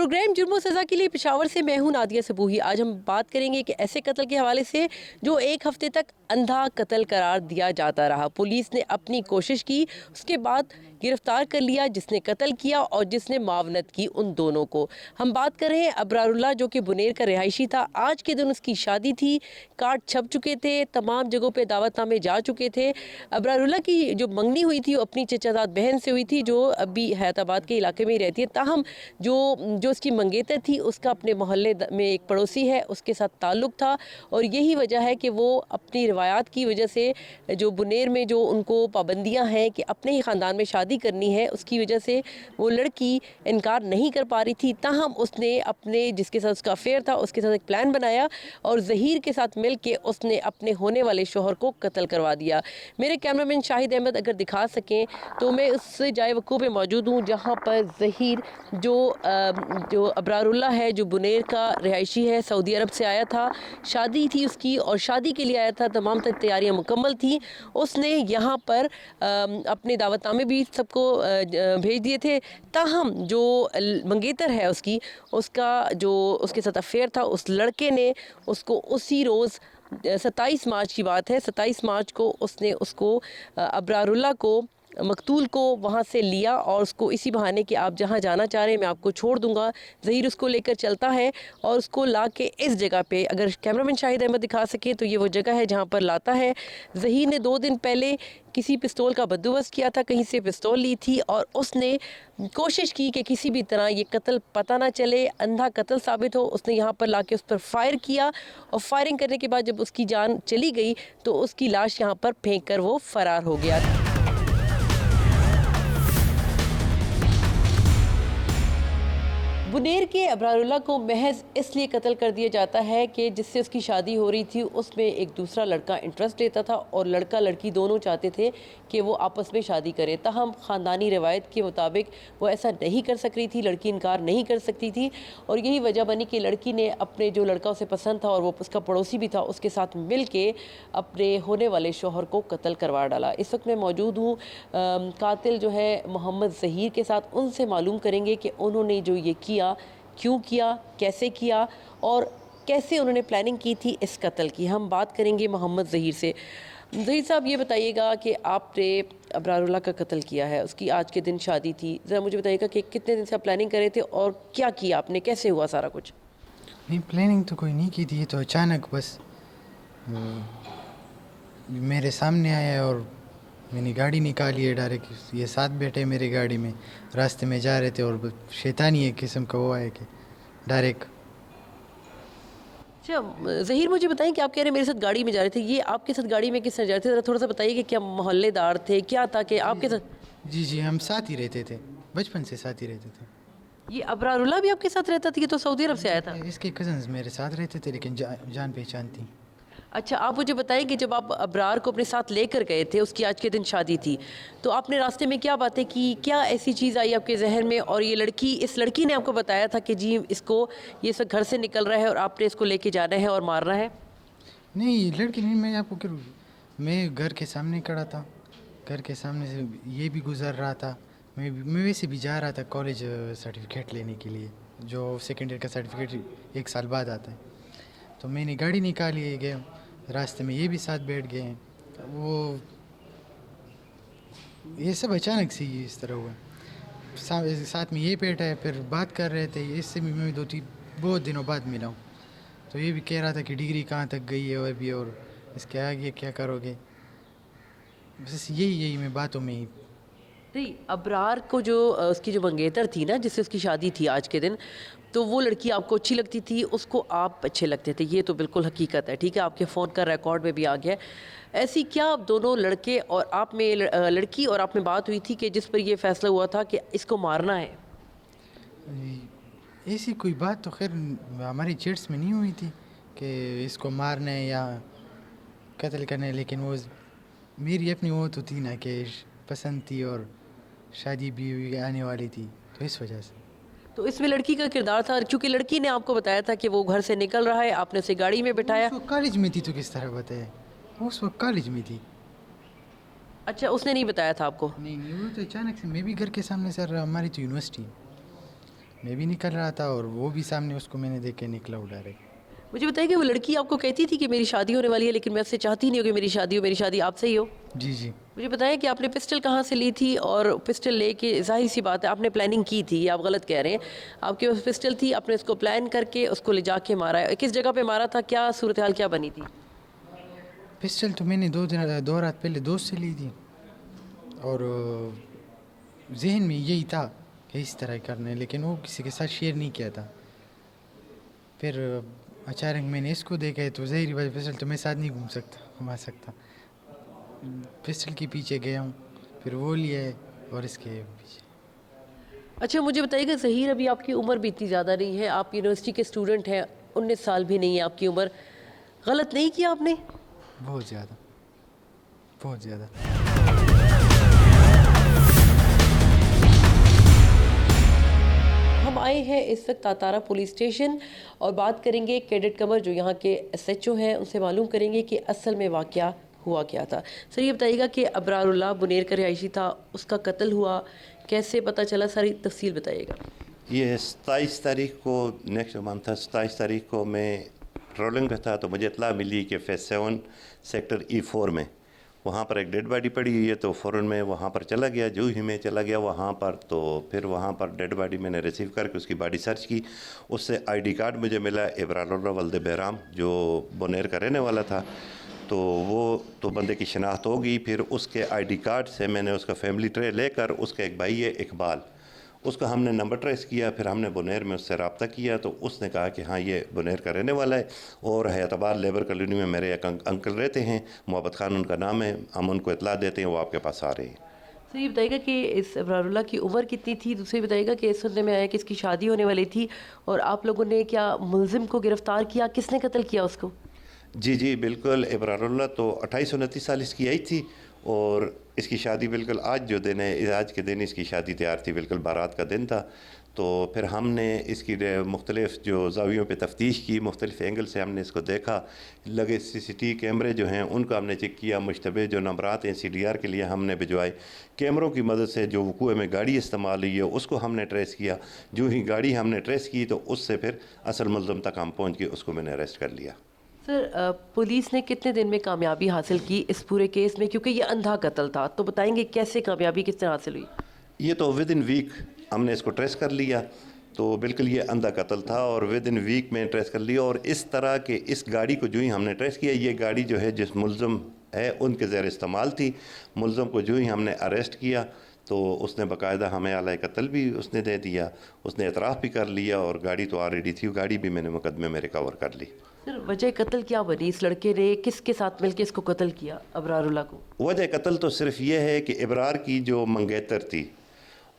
Programme जुर्म और सज़ा के लिए पेशावर से मैं हूं नादिया सबूही। आज हम बात करेंगे कि ऐसे कत्ल के हवाले से जो एक हफ्ते तक अंधा कत्ल करार दिया जाता रहा। पुलिस ने अपनी कोशिश की, उसके बाद गिरफ्तार कर लिया जिसने कत्ल किया और जिसने मावनत की उन दोनों को। हम बात कर रहे हैं अबरारुल्लाह जो कि बुनेर का रिहायशी था। आज के दिन उसकी शादी थी, कार्ड छप चुके थे, तमाम जगहों पे दावतनामे जा चुके थे। अबरारुल्लाह की जो मंगनी हुई थी वो अपनी चचाजाद बहन से हुई थी जो अभी हैदराबाद के इलाके में ही रहती है। ताहम जो जो उसकी मंगेतर थी उसका अपने मोहल्ले में एक पड़ोसी है उसके साथ ताल्लुक़ था और यही वजह है कि वो अपनी रिवायात की वजह से जो बुनेर में जो उनको पाबंदियां हैं कि अपने ही ख़ानदान में शादी करनी है, उसकी वजह से वो लड़की इनकार नहीं कर पा रही थी। ताहम उसने अपने जिसके साथ उसका अफेयर था उसके साथ एक प्लान बनाया और ज़हीर के साथ मिल के उसने अपने होने वाले शोहर को कत्ल करवा दिया। मेरे कैमरामैन शाहिद अहमद अगर दिखा सकें तो मैं उस जाए वक़ूफ़ पे मौजूद हूँ जहाँ पर ज़हीर जो अबरारुल्लाह है जो बुनेर का रिहायशी है, सऊदी अरब से आया था, शादी थी उसकी और शादी के लिए आया था, तमाम तैयारियां मुकम्मल थी। उसने यहाँ पर अपने दावतनामे भी सबको भेज दिए थे। ताहम जो मंगेतर है उसका जो उसके साथ अफेयर था उस लड़के ने उसको उसी रोज़ 27 मार्च की बात है, 27 मार्च को उसने उसको अबरारुल्लाह को मकतूल को वहाँ से लिया और उसको इसी बहाने कि आप जहाँ जाना चाह रहे हैं मैं आपको छोड़ दूंगा। ज़हीर उसको लेकर चलता है और उसको ला के इस जगह पे, अगर कैमरामैन शाहिद अहमद दिखा सके तो ये वो जगह है जहाँ पर लाता है। ज़हीर ने 2 दिन पहले किसी पिस्तौल का बंदोबस्त किया था, कहीं से पिस्तौल ली थी और उसने कोशिश की कि किसी भी तरह ये कत्ल पता ना चले, अंधा कत्ल साबित हो। उसने यहाँ पर लाके उस पर फायर किया और फायरिंग करने के बाद जब उसकी जान चली गई तो उसकी लाश यहाँ पर फेंक कर वो फरार हो गया। बुनेर के अबरारुल्लाह को महज इसलिए कत्ल कर दिया जाता है कि जिससे उसकी शादी हो रही थी उसमें एक दूसरा लड़का इंटरेस्ट लेता था और लड़का लड़की दोनों चाहते थे कि वो आपस में शादी करें। ताहम ख़ानदानी रवायत के मुताबिक वो ऐसा नहीं कर सक रही थी, लड़की इनकार नहीं कर सकती थी और यही वजह बनी कि लड़की ने अपने जो लड़का उसे पसंद था और वो उसका पड़ोसी भी था उसके साथ मिल के अपने होने वाले शोहर को कत्ल करवा डाला। इस वक्त मैं मौजूद हूँ कातिल जो है मोहम्मद ज़हीर के साथ। उनसे मालूम करेंगे कि उन्होंने जो ये किया क्यों किया, कैसे किया और कैसे उन्होंने प्लानिंग की थी इस कत्ल की। हम बात करेंगे मोहम्मद ज़हीर से। ज़हीर साहब ये बताइएगा कि आपने अबरारुल्लाह का कत्ल किया है, उसकी आज के दिन शादी थी, ज़रा मुझे बताइएगा कि कितने दिन से आप प्लानिंग कर रहे थे और क्या किया आपने, कैसे हुआ सारा कुछ? नहीं, प्लानिंग तो कोई नहीं की थी, तो अचानक बस मेरे सामने आया और मैंने गाड़ी निकाली है डायरेक्ट। ये साथ बैठे मेरी गाड़ी में, रास्ते में जा रहे थे और शैतानी एक किस्म का वो है कि डायरेक्ट। अच्छा ज़हीर, मुझे बताएं कि आप कह रहे हैं मेरे साथ गाड़ी में जा रहे थे, ये आपके साथ गाड़ी में किस तरह जा रहे थे? ज़रा थोड़ा सा बताइए कि क्या मोहल्लेदार थे, क्या था कि आपके साथ? जी जी, हम साथ ही रहते थे, बचपन से साथ ही रहते थे। ये अबरारुल्लाह भी आपके साथ रहता था? ये तो सऊदी अरब से आया था। इसके कज़न्स मेरे साथ रहते थे लेकिन जान पहचान थी। अच्छा, आप मुझे बताएं कि जब आप अबरार को अपने साथ लेकर गए थे, उसकी आज के दिन शादी थी, तो आपने रास्ते में क्या बातें की, क्या ऐसी चीज़ आई आपके जहन में और इस लड़की ने आपको बताया था कि जी ये सब घर से निकल रहा है और आपने इसको लेके जाना है और मारना है? नहीं, लड़की नहीं, मैं आपको क्या, मैं घर के सामने खड़ा था, घर के सामने से ये भी गुजर रहा था। मैं वैसे भी जा रहा था कॉलेज सर्टिफिकेट लेने के लिए, जो सेकेंड ईयर का सर्टिफिकेट 1 साल बाद आता है। तो मैंने गाड़ी निकाली, गए रास्ते में, ये भी साथ बैठ गए हैं। वो ये सब अचानक से ही इस तरह हुआ। साथ में ये बैठा है, फिर बात कर रहे थे। इससे भी मैं बहुत दिनों बाद मिला हूँ, तो ये भी कह रहा था कि डिग्री कहाँ तक गई है और भी, और इसके आगे क्या करोगे। बस यही मैं बातों में ही। नहीं, अबरार को जो उसकी जो मंगेतर थी ना जिससे उसकी शादी थी आज के दिन, तो वो लड़की आपको अच्छी लगती थी, उसको आप अच्छे लगते थे, ये तो बिल्कुल हकीकत है, ठीक है, आपके फ़ोन का रिकॉर्ड में भी आ गया है। ऐसी क्या आप दोनों लड़के और आप में लड़की और आप में बात हुई थी कि जिस पर ये फैसला हुआ था कि इसको मारना है? ऐसी कोई बात तो खैर हमारी चैट्स में नहीं हुई थी कि इसको मारना है या कत्ल करना है, लेकिन वो मेरी अपनी वो तो थी ना कि पसंद थी और शादी भी आने वाली थी, तो इस वजह से। तो इसमें लड़की का किरदार था, क्योंकि लड़की ने आपको बताया था कि वो घर से निकल रहा है, आपने उसे गाड़ी में बिठाया। उस वक्त कॉलेज में थी, तो किस तरह बताए, उस वक्त कॉलेज में थी। अच्छा, उसने नहीं बताया था आपको? नहीं, वो तो अचानक से, मैं भी घर के सामने, सर हमारी तो यूनिवर्सिटी। मैं भी निकल रहा था और वो भी सामने, उसको मैंने देख के निकला वो डायरेक्ट। मुझे बताइए कि वो लड़की आपको कहती थी कि मेरी शादी होने वाली है, लेकिन मैं आपसे चाहती नहीं हूँ कि मेरी शादी हो, मेरी शादी आपसे ही हो। जी जी। मुझे बताएं कि आपने पिस्टल कहाँ से ली थी, और पिस्टल लेके ज़ाहिर सी बात है आपने प्लानिंग की थी, ये आप गलत कह रहे हैं। आपके पास पिस्टल थी, आपने उसको प्लान करके उसको ले जाके मारा है। किस जगह पे मारा था, क्या सूरत हाल क्या बनी थी? पिस्टल तो मैंने 2 रात पहले दोस्त से ली थी, और जहन में यही था कि इस तरह करना है, लेकिन वो किसी के साथ शेयर नहीं किया था। फिर अचानक मैंने इसको देखा है, तो ज़ाहिर बात, पिस्टल तो मैं साथ नहीं घुमा सकता। पिस्टल के पीछे गया हूँ, फिर वो लिया है और इसके पीछे। अच्छा, मुझे बताइएगा ज़हीर, अभी आपकी उम्र भी इतनी ज़्यादा नहीं है, आप यूनिवर्सिटी के स्टूडेंट हैं, 19 साल भी नहीं है आपकी उम्र। गलत नहीं किया आपने? बहुत ज़्यादा, बहुत ज़्यादा। हम आए हैं इस वक्त तातारा पुलिस स्टेशन और बात करेंगे कैडेट कमर जो यहाँ के एसएचओ हैं, उनसे मालूम करेंगे कि असल में वाक़या हुआ क्या था। सर ये बताइएगा कि अबरारुल्लाह बुनेर का रिहायशी था, उसका कत्ल हुआ, कैसे पता चला, सारी तफसील बताइएगा। ये 27 तारीख को, नेक्स्ट मंथ था, 27 तारीख को मैं रोलिंग पे था, तो मुझे इत्तला मिली कि फेज 7 सेक्टर E4 में वहाँ पर एक डेड बॉडी पड़ी हुई है। तो फ़ौरन मैं वहाँ पर चला गया। जो ही मैं चला गया वहाँ पर, तो फिर वहाँ पर डेड बॉडी मैंने रिसीव करके उसकी बॉडी सर्च की। उससे आईडी कार्ड मुझे मिला इब्रारुल्लाह वल्द बहराम, जो बुनेर का रहने वाला था। तो वो तो बंदे की शनाख्त होगी। फिर उसके आईडी कार्ड से मैंने उसका फैमिली ट्रे लेकर, उसका एक भाई है इकबाल, उसका हमने नंबर ट्रेस किया। फिर हमने बुनेर में उससे रब्ता किया, तो उसने कहा कि हाँ ये बुनेर का रहने वाला है और हयातबार लेबर कॉलोनी में मेरे एक अंकल रहते हैं, मोहब्बत खान उनका नाम है, हम उनको इतला देते हैं, वो आपके पास आ रहे हैं। सर ये बताइएगा कि इस अबरारुल्लाह की उम्र कितनी थी? दूसरी बताइएगा कि सुनने में आया कि इसकी शादी होने वाली थी, और आप लोगों ने क्या मुलजिम को गिरफ़्तार किया? किसने कत्ल किया उसको? जी जी बिल्कुल। इब्रारुल्लाह तो 28-29 साल इसकी आई थी, और इसकी शादी बिल्कुल आज जो दिन है, आज के दिन इसकी शादी तैयार थी, बिल्कुल बारात का दिन था। तो फिर हमने इसकी मुख्तलिफ़ जो ज़ावियों पे तफ्तीश की, मुख्तलिफ़ एंगल से हमने इसको देखा। लगे CCTV कैमरे जो हैं उनको हमने चेक किया, मुश्तबे जो नंबरात हैं CDR के लिए हमने भिजवाए। कैमरों की मदद से जो वकूए में गाड़ी इस्तेमाल हुई है उसको हमने ट्रेस किया। जो ही गाड़ी हमने ट्रेस की, तो उससे फिर असल मुल्ज़िम तक हम पहुँच गए, उसको मैंने अरेस्ट कर लिया। सर पुलिस ने कितने दिन में कामयाबी हासिल की इस पूरे केस में, क्योंकि ये अंधा कत्ल था, तो बताएंगे कैसे कामयाबी किस तरह हासिल हुई? ये तो विद इन वीक हमने इसको ट्रेस कर लिया। तो बिल्कुल ये अंधा कत्ल था और विद इन वीक में ट्रेस कर लिया। और इस तरह के इस गाड़ी को जो ही हमने ट्रेस किया, ये गाड़ी जो है जिस मुल्ज़िम है उनके ज़ेर इस्तेमाल थी। मुल्ज़िम को जो ही हमने अरेस्ट किया, तो उसने बाकायदा हमें आला कत्ल भी उसने दे दिया, उसने एतराफ़ भी कर लिया, और गाड़ी तो ऑलरेडी थी, गाड़ी भी मैंने मुकदमे में रिकवर कर ली। सर वजह कत्ल क्या बनी? इस लड़के ने किसके साथ मिलकर इसको कत्ल किया अबरारुल्लाह को? वजह कत्ल तो सिर्फ ये है कि इब्रार की जो मंगेतर थी,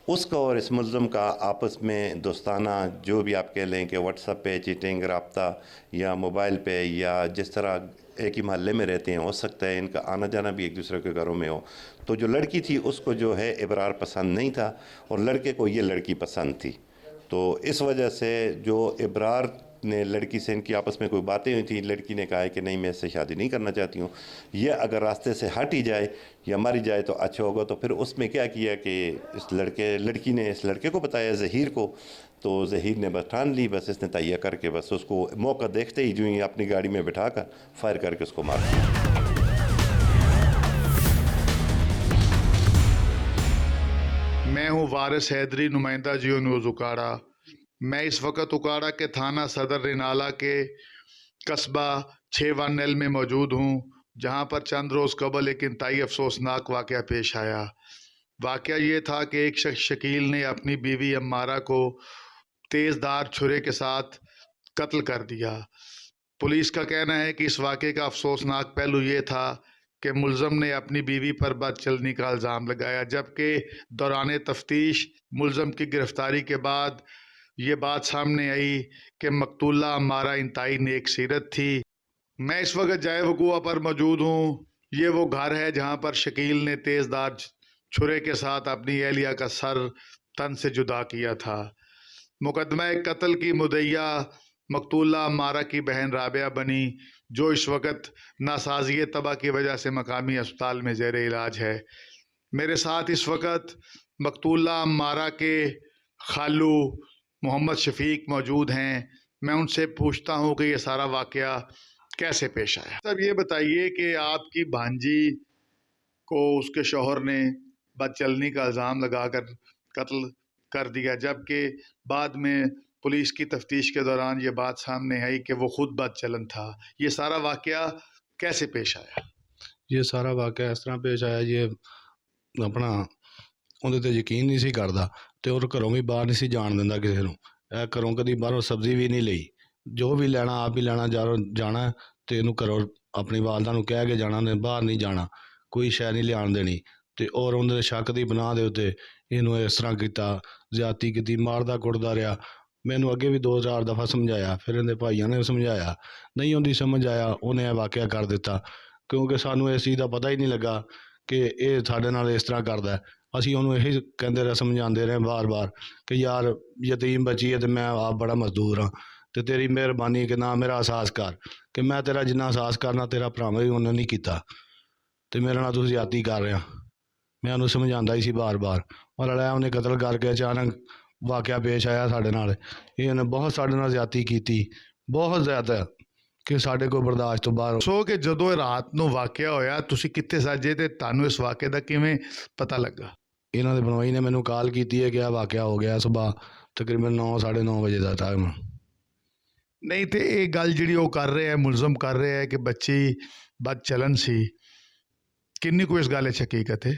उसका और इस मुल्ज़िम का आपस में दोस्ताना, जो भी आप कह लें कि व्हाट्सएप पे चीटिंग रब्ता, या मोबाइल पे, या जिस तरह एक ही महल्ले में रहते हैं, हो सकता है इनका आना जाना भी एक दूसरे के घरों में हो। तो जो लड़की थी उसको जो है इब्रार पसंद नहीं था, और लड़के को ये लड़की पसंद थी। तो इस वजह से जो इब्रार ने लड़की से, इनकी आपस में कोई बातें हुई थी, लड़की ने कहा है कि नहीं मैं इससे शादी नहीं करना चाहती हूँ, ये अगर रास्ते से हट ही जाए या मर ही जाए तो अच्छा होगा। तो फिर उसमें क्या किया कि लड़की ने इस लड़के को बताया, ज़हीर को। तो ज़हीर ने बस ठान ली, बस इसने तैयार करके बस उसको मौका देखते ही जो ही अपनी गाड़ी में बिठा कर फायर करके उसको मार दिया। मैं हूं वारिस हैदरी, नुमाइंदा जियो न्यूज़ उकाड़ा। मैं इस वक्त उकाड़ा के थाना सदर रिनाला के कस्बा 6 में मौजूद हूं, जहां पर चंद रोज़ कबल एक इंतहाई अफसोसनाक वाक़या पेश आया। वाक़या ये था कि एक शख्स शकील ने अपनी बीवी अम्मारा को तेज़धार छुरे के साथ कत्ल कर दिया। पुलिस का कहना है कि इस वाक़े का अफसोसनाक पहलू ये था कि मुल्ज़म ने अपनी बीवी पर बदचलनी का इल्ज़ाम लगाया, जबकि दौरान तफ्तीश मुल्ज़म की गिरफ़्तारी के बाद ये बात सामने आई कि मकतूला अम्मारा इंतहाई नेक सीरत थी। मैं इस वक्त जाए वक़ूआ पर मौजूद हूँ। ये वो घर है जहाँ पर शकील ने तेज़धार छुरे के साथ अपनी एहलिया का सर तन से जुदा किया था। मुकदमा कत्ल की मुद्दइया मकतूला अम्मारा की बहन राबिया बनी, जो इस वक्त नासाज़िए तबा की वजह से मकामी अस्पताल में ज़ेर इलाज है। मेरे साथ इस वक्त मकतूला अम्मारा के खालू मोहम्मद शफीक मौजूद हैं। मैं उनसे पूछता हूँ कि ये सारा वाक़या कैसे पेश आया। सब ये बताइए कि आपकी भांजी को उसके शौहर ने बदचलनी का इल्ज़ाम लगाकर कत्ल कर दिया, जबकि बाद में पुलिस की तफ्तीश के दौरान ये बात सामने आई कि वो खुद बदचलन था। ये सारा वाक़या कैसे पेश आया? ये सारा वाक़या इस तरह पेश आया जी, अपना ਉਹਦੇ ਤੇ ਯਕੀਨ ਨਹੀਂ ਸੀ ਕਰਦਾ ਤੇ ਉਹ ਘਰੋਂ ਵੀ ਬਾਹਰ ਨਹੀਂ ਸੀ ਜਾਣ ਦਿੰਦਾ ਕਿਸੇ ਨੂੰ। ਇਹ ਘਰੋਂ ਕਦੀ ਬਾਹਰੋਂ ਸਬਜ਼ੀ ਵੀ ਨਹੀਂ ਲਈ, ਜੋ ਵੀ ਲੈਣਾ ਆਪ ਹੀ ਲੈਣਾ, ਜਾਣਾ ਤੇ ਇਹਨੂੰ ਘਰੋਂ ਆਪਣੀ ਵਾਲਦਾ ਨੂੰ ਕਹਿ ਕੇ ਜਾਣਾ, ਨੇ ਬਾਹਰ ਨਹੀਂ ਜਾਣਾ, ਕੋਈ ਸ਼ੈ ਨਹੀਂ ਲਿਆਉਣ ਦੇਣੀ। ਤੇ ਔਰ ਉਹਦੇ ਦੇ ਸ਼ੱਕ ਦੀ ਬਣਾ ਦੇ ਉੱਤੇ ਇਹਨੂੰ ਇਸ ਤਰ੍ਹਾਂ ਕੀਤਾ, ਜ਼ਿਆਦਤੀ ਕੀਤੀ, ਮਾਰਦਾ ਕੁੱਟਦਾ ਰਿਹਾ। ਮੈਨੂੰ ਅੱਗੇ ਵੀ 2-4 ਦਫਾ ਸਮਝਾਇਆ, ਫਿਰ ਇਹਦੇ ਭਾਈਆਂ ਨੇ ਸਮਝਾਇਆ, ਨਹੀਂ ਉਹਦੀ ਸਮਝ ਆਇਆ, ਉਹਨੇ ਇਹ ਵਾਕਿਆ ਕਰ ਦਿੱਤਾ। ਕਿਉਂਕਿ ਸਾਨੂੰ ਇਸ ਚੀਜ਼ ਦਾ ਪਤਾ ਹੀ ਨਹੀਂ ਲੱਗਾ ਕਿ ਇਹ ਸਾਡੇ ਨਾਲ ਇਸ ਤਰ੍ਹਾਂ ਕਰਦਾ। ਅਸੀਂ ਉਹਨੂੰ ਇਹੀ ਕਹਿੰਦੇ ਰਹੇ, ਸਮਝਾਉਂਦੇ ਰਹੇ ਵਾਰ-ਵਾਰ ਕਿ ਯਾਰ ਯਤੀਮ ਬੱਚੀ ਹੈ ਤੇ ਮੈਂ ਆਪ ਬੜਾ ਮਜ਼ਦੂਰ ਹਾਂ ਤੇ ਤੇਰੀ ਮਿਹਰਬਾਨੀ ਕਿ ਨਾ ਮੇਰਾ ਅਹਿਸਾਸ ਕਰ ਕਿ ਮੈਂ ਤੇਰਾ ਜਿੰਨਾ ਅਹਿਸਾਸ ਕਰਨਾ ਤੇਰਾ ਭਰਾਵਾਂ ਵੀ ਉਹਨੇ ਨਹੀਂ ਕੀਤਾ ਤੇ ਮੇਰੇ ਨਾਲ ਤੂੰ ਜ਼ਿਆਦਤੀ ਕਰ ਰਿਹਾ। ਮੈਂ ਉਹਨੂੰ ਸਮਝਾਉਂਦਾ ਹੀ ਸੀ ਵਾਰ-ਵਾਰ, ਪਰ ਲੈ ਉਹਨੇ ਕਤਲ ਕਰਕੇ ਅਚਾਨਕ ਵਾਕਿਆ ਪੇਸ਼ ਆਇਆ ਸਾਡੇ ਨਾਲ। ਇਹਨੇ ਬਹੁਤ ਸਾਡੇ ਨਾਲ ਜ਼ਿਆਦਤੀ ਕੀਤੀ, ਬਹੁਤ ਜ਼ਿਆਦਾ, ਕਿ ਸਾਡੇ ਕੋਲ ਬਰਦਾਸ਼ਤ ਤੋਂ ਬਾਹਰ। ਸੋ ਕਿ ਜਦੋਂ ਰਾਤ ਨੂੰ ਵਾਕਿਆ ਹੋਇਆ ਤੁਸੀਂ ਕਿੱਥੇ ਸਾਜੇ ਤੇ ਤੁਹਾਨੂੰ ਇਸ ਵਾਕਿਏ ਦਾ ਕਿਵੇਂ ਪਤਾ ਲੱਗਾ? ਇਹਨਾਂ ਦੇ ਬਨੋਈ ਨੇ ਮੈਨੂੰ ਕਾਲ ਕੀਤੀ ਹੈ ਕਿ ਇਹ ਵਾਕਿਆ ਹੋ ਗਿਆ ਸੁਬਾਹ ਤਕਰੀਬਨ 9-9:30 ਵਜੇ ਦਾ ਟਾਈਮ। ਨਹੀਂ ਤੇ ਇਹ ਗੱਲ ਜਿਹੜੀ ਉਹ ਕਰ ਰਹੇ ਹੈ, ਮੁਲਜ਼ਮ ਕਰ ਰਹੇ ਹੈ ਕਿ ਬੱਚੀ ਬਦਚਲਨ ਸੀ, ਕਿੰਨੀ ਕੋਈ ਇਸ ਗੱਲ 'ਚ ਹਕੀਕਤ ਹੈ?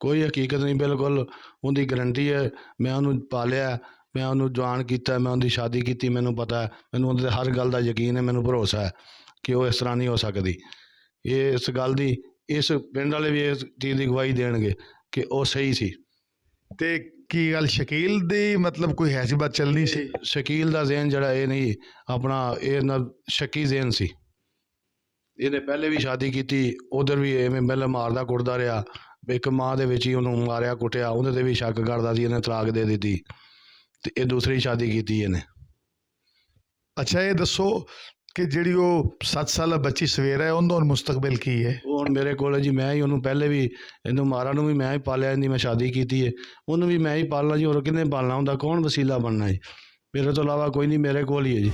ਕੋਈ ਹਕੀਕਤ ਨਹੀਂ, ਬਿਲਕੁਲ ਉਹਦੀ ਗਰੰਟੀ ਹੈ। ਮੈਂ ਉਹਨੂੰ ਪਾਲਿਆ, ਮੈਂ ਉਹਨੂੰ ਜਵਾਨ ਕੀਤਾ, ਮੈਂ ਉਹਦੀ ਸ਼ਾਦੀ ਕੀਤੀ, ਮੈਨੂੰ ਪਤਾ ਹੈ, ਮੈਨੂੰ ਉਹਦੇ ਹਰ ਗੱਲ ਦਾ ਯਕੀਨ ਹੈ, ਮੈਨੂੰ ਭਰੋਸਾ ਹੈ ਕਿ ਉਹ ਇਸ ਤਰ੍ਹਾਂ ਨਹੀਂ ਹੋ ਸਕਦੀ। ਇਹ ਇਸ ਗੱਲ ਦੀ ਇਸ ਪਿੰਡ ਵਾਲੇ ਵੀ ਇਸ ਚੀਜ਼ ਦੀ ਗਵਾਹੀ ਦੇਣਗੇ ਕਿ ਉਹ ਸਹੀ ਸੀ। ਤੇ ਕੀ ਗੱਲ ਸ਼ਕੀਲ ਦੀ ਮਤਲਬ ਕੋਈ ਹੈ ਸੀ ਬਦਚਲਨੀ ਸੀ? ਸ਼ਕੀਲ ਦਾ ਜ਼ਹਿਨ ਜਿਹੜਾ ਇਹ ਨਹੀਂ ਆਪਣਾ, ਇਹ ਨਾਲ ਸ਼ੱਕੀ ਜ਼ਹਿਨ ਸੀ। ਇਹਨੇ ਪਹਿਲੇ ਵੀ ਸ਼ਾਦੀ ਕੀਤੀ, ਉਧਰ ਵੀ ਐਵੇਂ ਪਹਿਲਾਂ ਮਾਰਦਾ ਕੁੱਟਦਾ ਰਿਹਾ, ਇੱਕ ਮਾਂ ਦੇ ਵਿੱਚ ਹੀ ਉਹਨੂੰ ਮਾਰਿਆ ਕੁੱਟਿਆ, ਉਹਦੇ 'ਤੇ ਵੀ ਸ਼ੱਕ ਕਰਦਾ ਸੀ, ਇਹਨੇ ਤਲਾਕ ਦੇ ਦਿੱਤੀ ਤੇ ਇਹ ਦੂਸਰੀ ਸ਼ਾਦੀ ਕੀਤੀ ਇਹਨੇ। ਅੱਛਾ ਇਹ ਦੱਸੋ ਕਿ ਜਿਹੜੀ ਉਹ 7 ਸਾਲਾ ਬੱਚੀ ਸਵੇਰਾ ਹੈ ਉਹਦਾ ਹੁਣ ਮੁਸਤਕਬਲ ਕੀ ਹੈ? ਉਹ ਹੁਣ ਮੇਰੇ ਕੋਲ ਹੈ ਜੀ। ਮੈਂ ਹੀ ਉਹਨੂੰ ਪਹਿਲੇ ਵੀ, ਇਹਨੂੰ ਮਾਰਾ ਨੂੰ ਵੀ ਮੈਂ ਹੀ ਪਾਲਿਆ, ਇਹਦੀ ਮੈਂ ਸ਼ਾਦੀ ਕੀਤੀ ਹੈ, ਉਹਨੂੰ ਵੀ ਮੈਂ ਹੀ ਪਾਲਣਾ ਜੀ, ਹੋਰ ਕਿਹਨੇ ਪਾਲਣਾ ਹੁੰਦਾ? ਕੌਣ ਵਸੀਲਾ ਬਣਨਾ ਜੀ? ਮੇਰੇ ਤੋਂ ਇਲਾਵਾ ਕੋਈ ਨਹੀਂ, ਮੇਰੇ ਕੋਲ ਹੀ ਹੈ ਜੀ।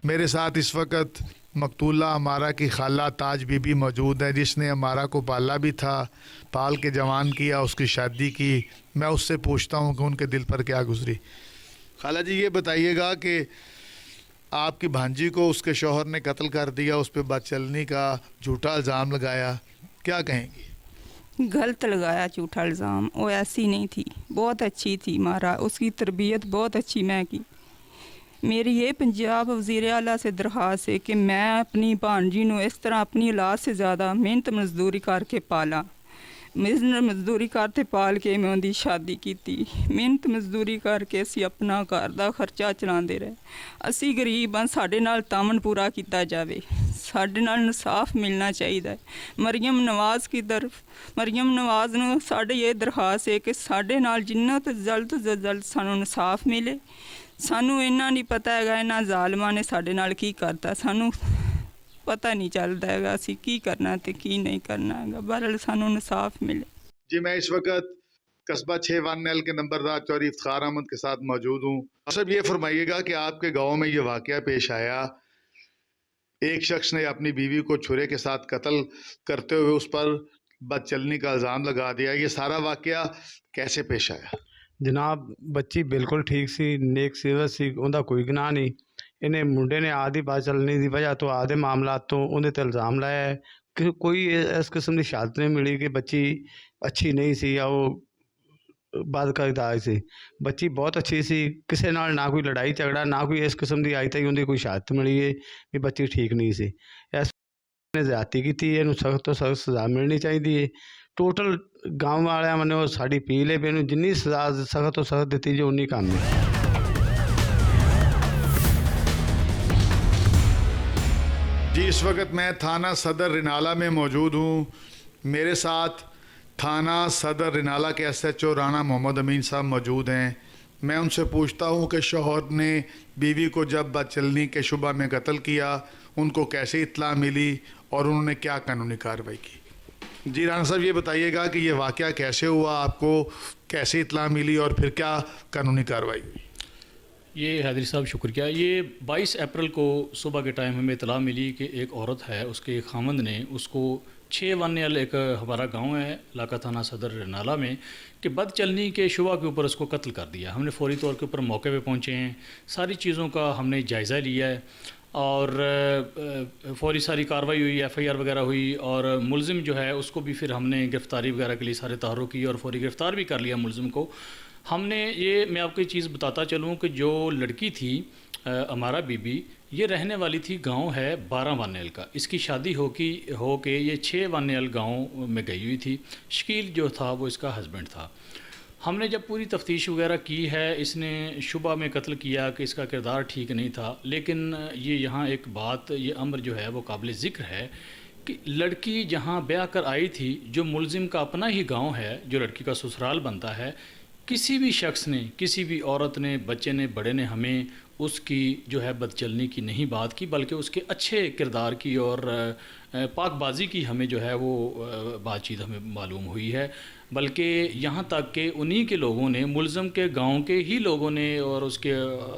मेरे साथ इस वक्त मकतूला अमारा की खाला ताज बीबी मौजूद है, जिसने अमारा को पाला भी था, पाल के जवान किया, उसकी शादी की। मैं उससे पूछता हूँ कि उनके दिल पर क्या गुजरी। खाला जी ये बताइएगा कि आपकी भांजी को उसके शौहर ने कत्ल कर दिया, उस पर बदचलनी का झूठा इल्ज़ाम लगाया, क्या कहेंगी? गलत लगाया झूठा इल्ज़ाम। वो ऐसी नहीं थी, बहुत अच्छी थी मारा, उसकी तरबियत बहुत अच्छी मैं की। मेरी ये पंजाब वज़ीर आला से दरख्वास्त है कि मैं अपनी भांजी ਨੂੰ ਇਸ ਤਰ੍ਹਾਂ ਆਪਣੀ ਔਲਾਦ से ज़्यादा ਮਿਹਨਤ ਮਜ਼ਦੂਰੀ ਕਰਕੇ ਪਾਲਾਂ। ਮਿਹਨਤ ਮਜ਼ਦੂਰੀ ਕਰਕੇ ਪਾਲ ਕੇ ਮੈਂ ਉਹਦੀ ਸ਼ਾਦੀ ਕੀਤੀ। ਮਿਹਨਤ ਮਜ਼ਦੂਰੀ ਕਰਕੇ ਅਸੀਂ ਆਪਣਾ ਘਰ ਦਾ ਖਰਚਾ ਚਲਾਉਂਦੇ ਰਹੇ। ਅਸੀਂ ਗਰੀਬ ਹਾਂ, ਸਾਡੇ ਨਾਲ ਤਾਮਨ ਪੂਰਾ ਕੀਤਾ ਜਾਵੇ, ਸਾਡੇ ਨਾਲ ਇਨਸਾਫ ਮਿਲਣਾ ਚਾਹੀਦਾ ਹੈ। ਮਰੀਮ ਨਵਾਜ਼ ਕੀ ਤਰਫ, ਮਰੀਮ ਨਵਾਜ਼ ਨੂੰ ਸਾਡੀ ਇਹ ਦਰਖਾਸਤ ਹੈ ਕਿ ਸਾਡੇ ਨਾਲ ਜਿੰਨਾ ਤੋਂ ਜਲਦ ਸਾਨੂੰ ਇਨਸਾਫ ਮਿਲੇ। ਸਾਨੂੰ ਇੰਨਾ ਨਹੀਂ ਪਤਾ ਹੈਗਾ ਇਹਨਾਂ ਜ਼ਾਲਮਾਂ ਨੇ ਸਾਡੇ ਨਾਲ ਕੀ ਕਰਤਾ, ਸਾਨੂੰ ਪਤਾ ਨਹੀਂ ਚੱਲਦਾ ਹੈਗਾ ਅਸੀਂ ਕੀ ਕਰਨਾ ਤੇ ਕੀ ਨਹੀਂ ਕਰਨਾ ਹੈਗਾ। ਬਹਰਹਾਲ ਸਾਨੂੰ ਇਨਸਾਫ ਮਿਲੇ। जी मैं इस वक्त कस्बा 6 के नंबरदार चौधरी इफ्तार अहमद के साथ मौजूद हूँ। सब ये फरमाइएगा कि आपके गांव में ये वाक़या पेश आया, एक शख्स ने अपनी बीवी को छुरे के साथ कत्ल करते हुए उस पर बदचलनी का इल्ज़ाम लगा दिया, ये सारा वाक़या कैसे पेश आया? ਜਨਾਬ ਬੱਚੀ ਬਿਲਕੁਲ ਠੀਕ ਸੀ, ਨੇਕ ਸੀਰਤ ਸੀ, ਉਹਦਾ ਕੋਈ ਗੁਨਾਹ ਨਹੀਂ। ਇਹਨੇ ਮੁੰਡੇ ਨੇ ਆਦੀ ਬਾਤ ਚੱਲਣੀ ਦੀ ਵਜ੍ਹਾ ਤੋਂ ਆਦੇ ਮਾਮਲਾਤ ਤੋਂ ਉਹਦੇ 'ਤੇ ਇਲਜ਼ਾਮ ਲਾਇਆ ਹੈ ਕਿ ਕੋਈ ਇਸ ਕਿਸਮ ਦੀ ਸ਼ਹਾਦਤ ਨਹੀਂ ਮਿਲੀ ਕਿ ਬੱਚੀ ਅੱਛੀ ਨਹੀਂ ਸੀ ਜਾਂ ਉਹ ਬਦਕਿਰਦਾਰ ਆਈ ਸੀ। ਬੱਚੀ ਬਹੁਤ ਅੱਛੀ ਸੀ, ਕਿਸੇ ਨਾਲ ਨਾ ਕੋਈ ਲੜਾਈ ਝਗੜਾ, ਨਾ ਕੋਈ ਇਸ ਕਿਸਮ ਦੀ ਅੱਜ ਤੱਕ ਉਹਦੀ ਕੋਈ ਸ਼ਹਾਦਤ ਮਿਲੀ ਹੈ ਵੀ ਬੱਚੀ ਠੀਕ ਨਹੀਂ ਸੀ। ਇਸ ਨੇ ਜ਼ਿਆਦਤੀ ਕੀਤੀ, ਇਹਨੂੰ ਸਖਤ ਤੋਂ ਸਖਤ ਸਜ਼ਾ ਮਿਲਣੀ ਚਾਹੀਦੀ ਹੈ। ਟੋਟਲ ਗਾਂਵ ਵਾਲਿਆਂ ਵੱਲੋਂ ਸਾਡੀ ਅਪੀਲ ਹੈ ਵੀ ਇਹਨੂੰ ਜਿੰਨੀ ਸਜ਼ਾ ਸਖਤ ਤੋਂ ਸਖਤ ਦਿੱਤੀ ਜੋ ਉਨੀ ਕੰਮ ਹੈ। जी इस वक्त मैं थाना सदर रिनाला में मौजूद हूँ। मेरे साथ थाना सदर रिनाला के SHO राणा मोहम्मद अमीन साहब मौजूद हैं। मैं उनसे पूछता हूँ कि शौहर ने बीवी को जब बदचलनी के शुबा में कत्ल किया, उनको कैसे इत्तला मिली और उन्होंने क्या कानूनी कार्रवाई की? जी राना साहब, ये बताइएगा कि ये वाक़या कैसे हुआ, आपको कैसे इत्तला मिली और फिर क्या कानूनी कार्रवाई हुई? ये हैदरी साहब शुक्रिया। ये 22 अप्रैल को सुबह के टाइम हमें इतला मिली कि एक औरत है, उसके खामंद ने उसको 6 वानियल, एक हमारा गांव है इलाका थाना सदर नाला में, कि बदचलनी के शुबा के ऊपर उसको कत्ल कर दिया। हमने फौरी तौर के ऊपर मौके पे पहुंचे हैं, सारी चीज़ों का हमने जायज़ा लिया है और फौरी सारी कार्रवाई हुई, FIR वगैरह हुई और मुलजिम जो है उसको भी फिर हमने गिरफ़्तारी वगैरह के लिए सारे तहर्रुक किए और फौरी गिरफ़्तार भी कर लिया मुलजिम को। हमने ये, मैं आपको एक चीज़ बताता चलूँ कि जो लड़की थी हमारा बीबी, ये रहने वाली थी, गांव है 12 वानेल का। इसकी शादी हो के ये 6 वानेल गांव में गई हुई थी। शकील जो था वो इसका हस्बैंड था। हमने जब पूरी तफ्तीश वगैरह की है, इसने शुबा में कत्ल किया कि इसका किरदार ठीक नहीं था, लेकिन ये यहाँ एक बात, ये अम्र जो है वो काबिल ज़िक्र है कि लड़की जहाँ ब्याह कर आई थी, जो मुलजिम का अपना ही गांव है, जो लड़की का ससुराल बनता है, किसी भी शख्स ने, किसी भी औरत ने, बच्चे ने, बड़े ने हमें उसकी जो है बदचलनी की नहीं बात की, बल्कि उसके अच्छे किरदार की और पाकबाजी की हमें जो है वो बातचीत हमें मालूम हुई है। बल्कि यहाँ तक कि उन्हीं के लोगों ने, मुलज़िम के गांव के ही लोगों ने और उसके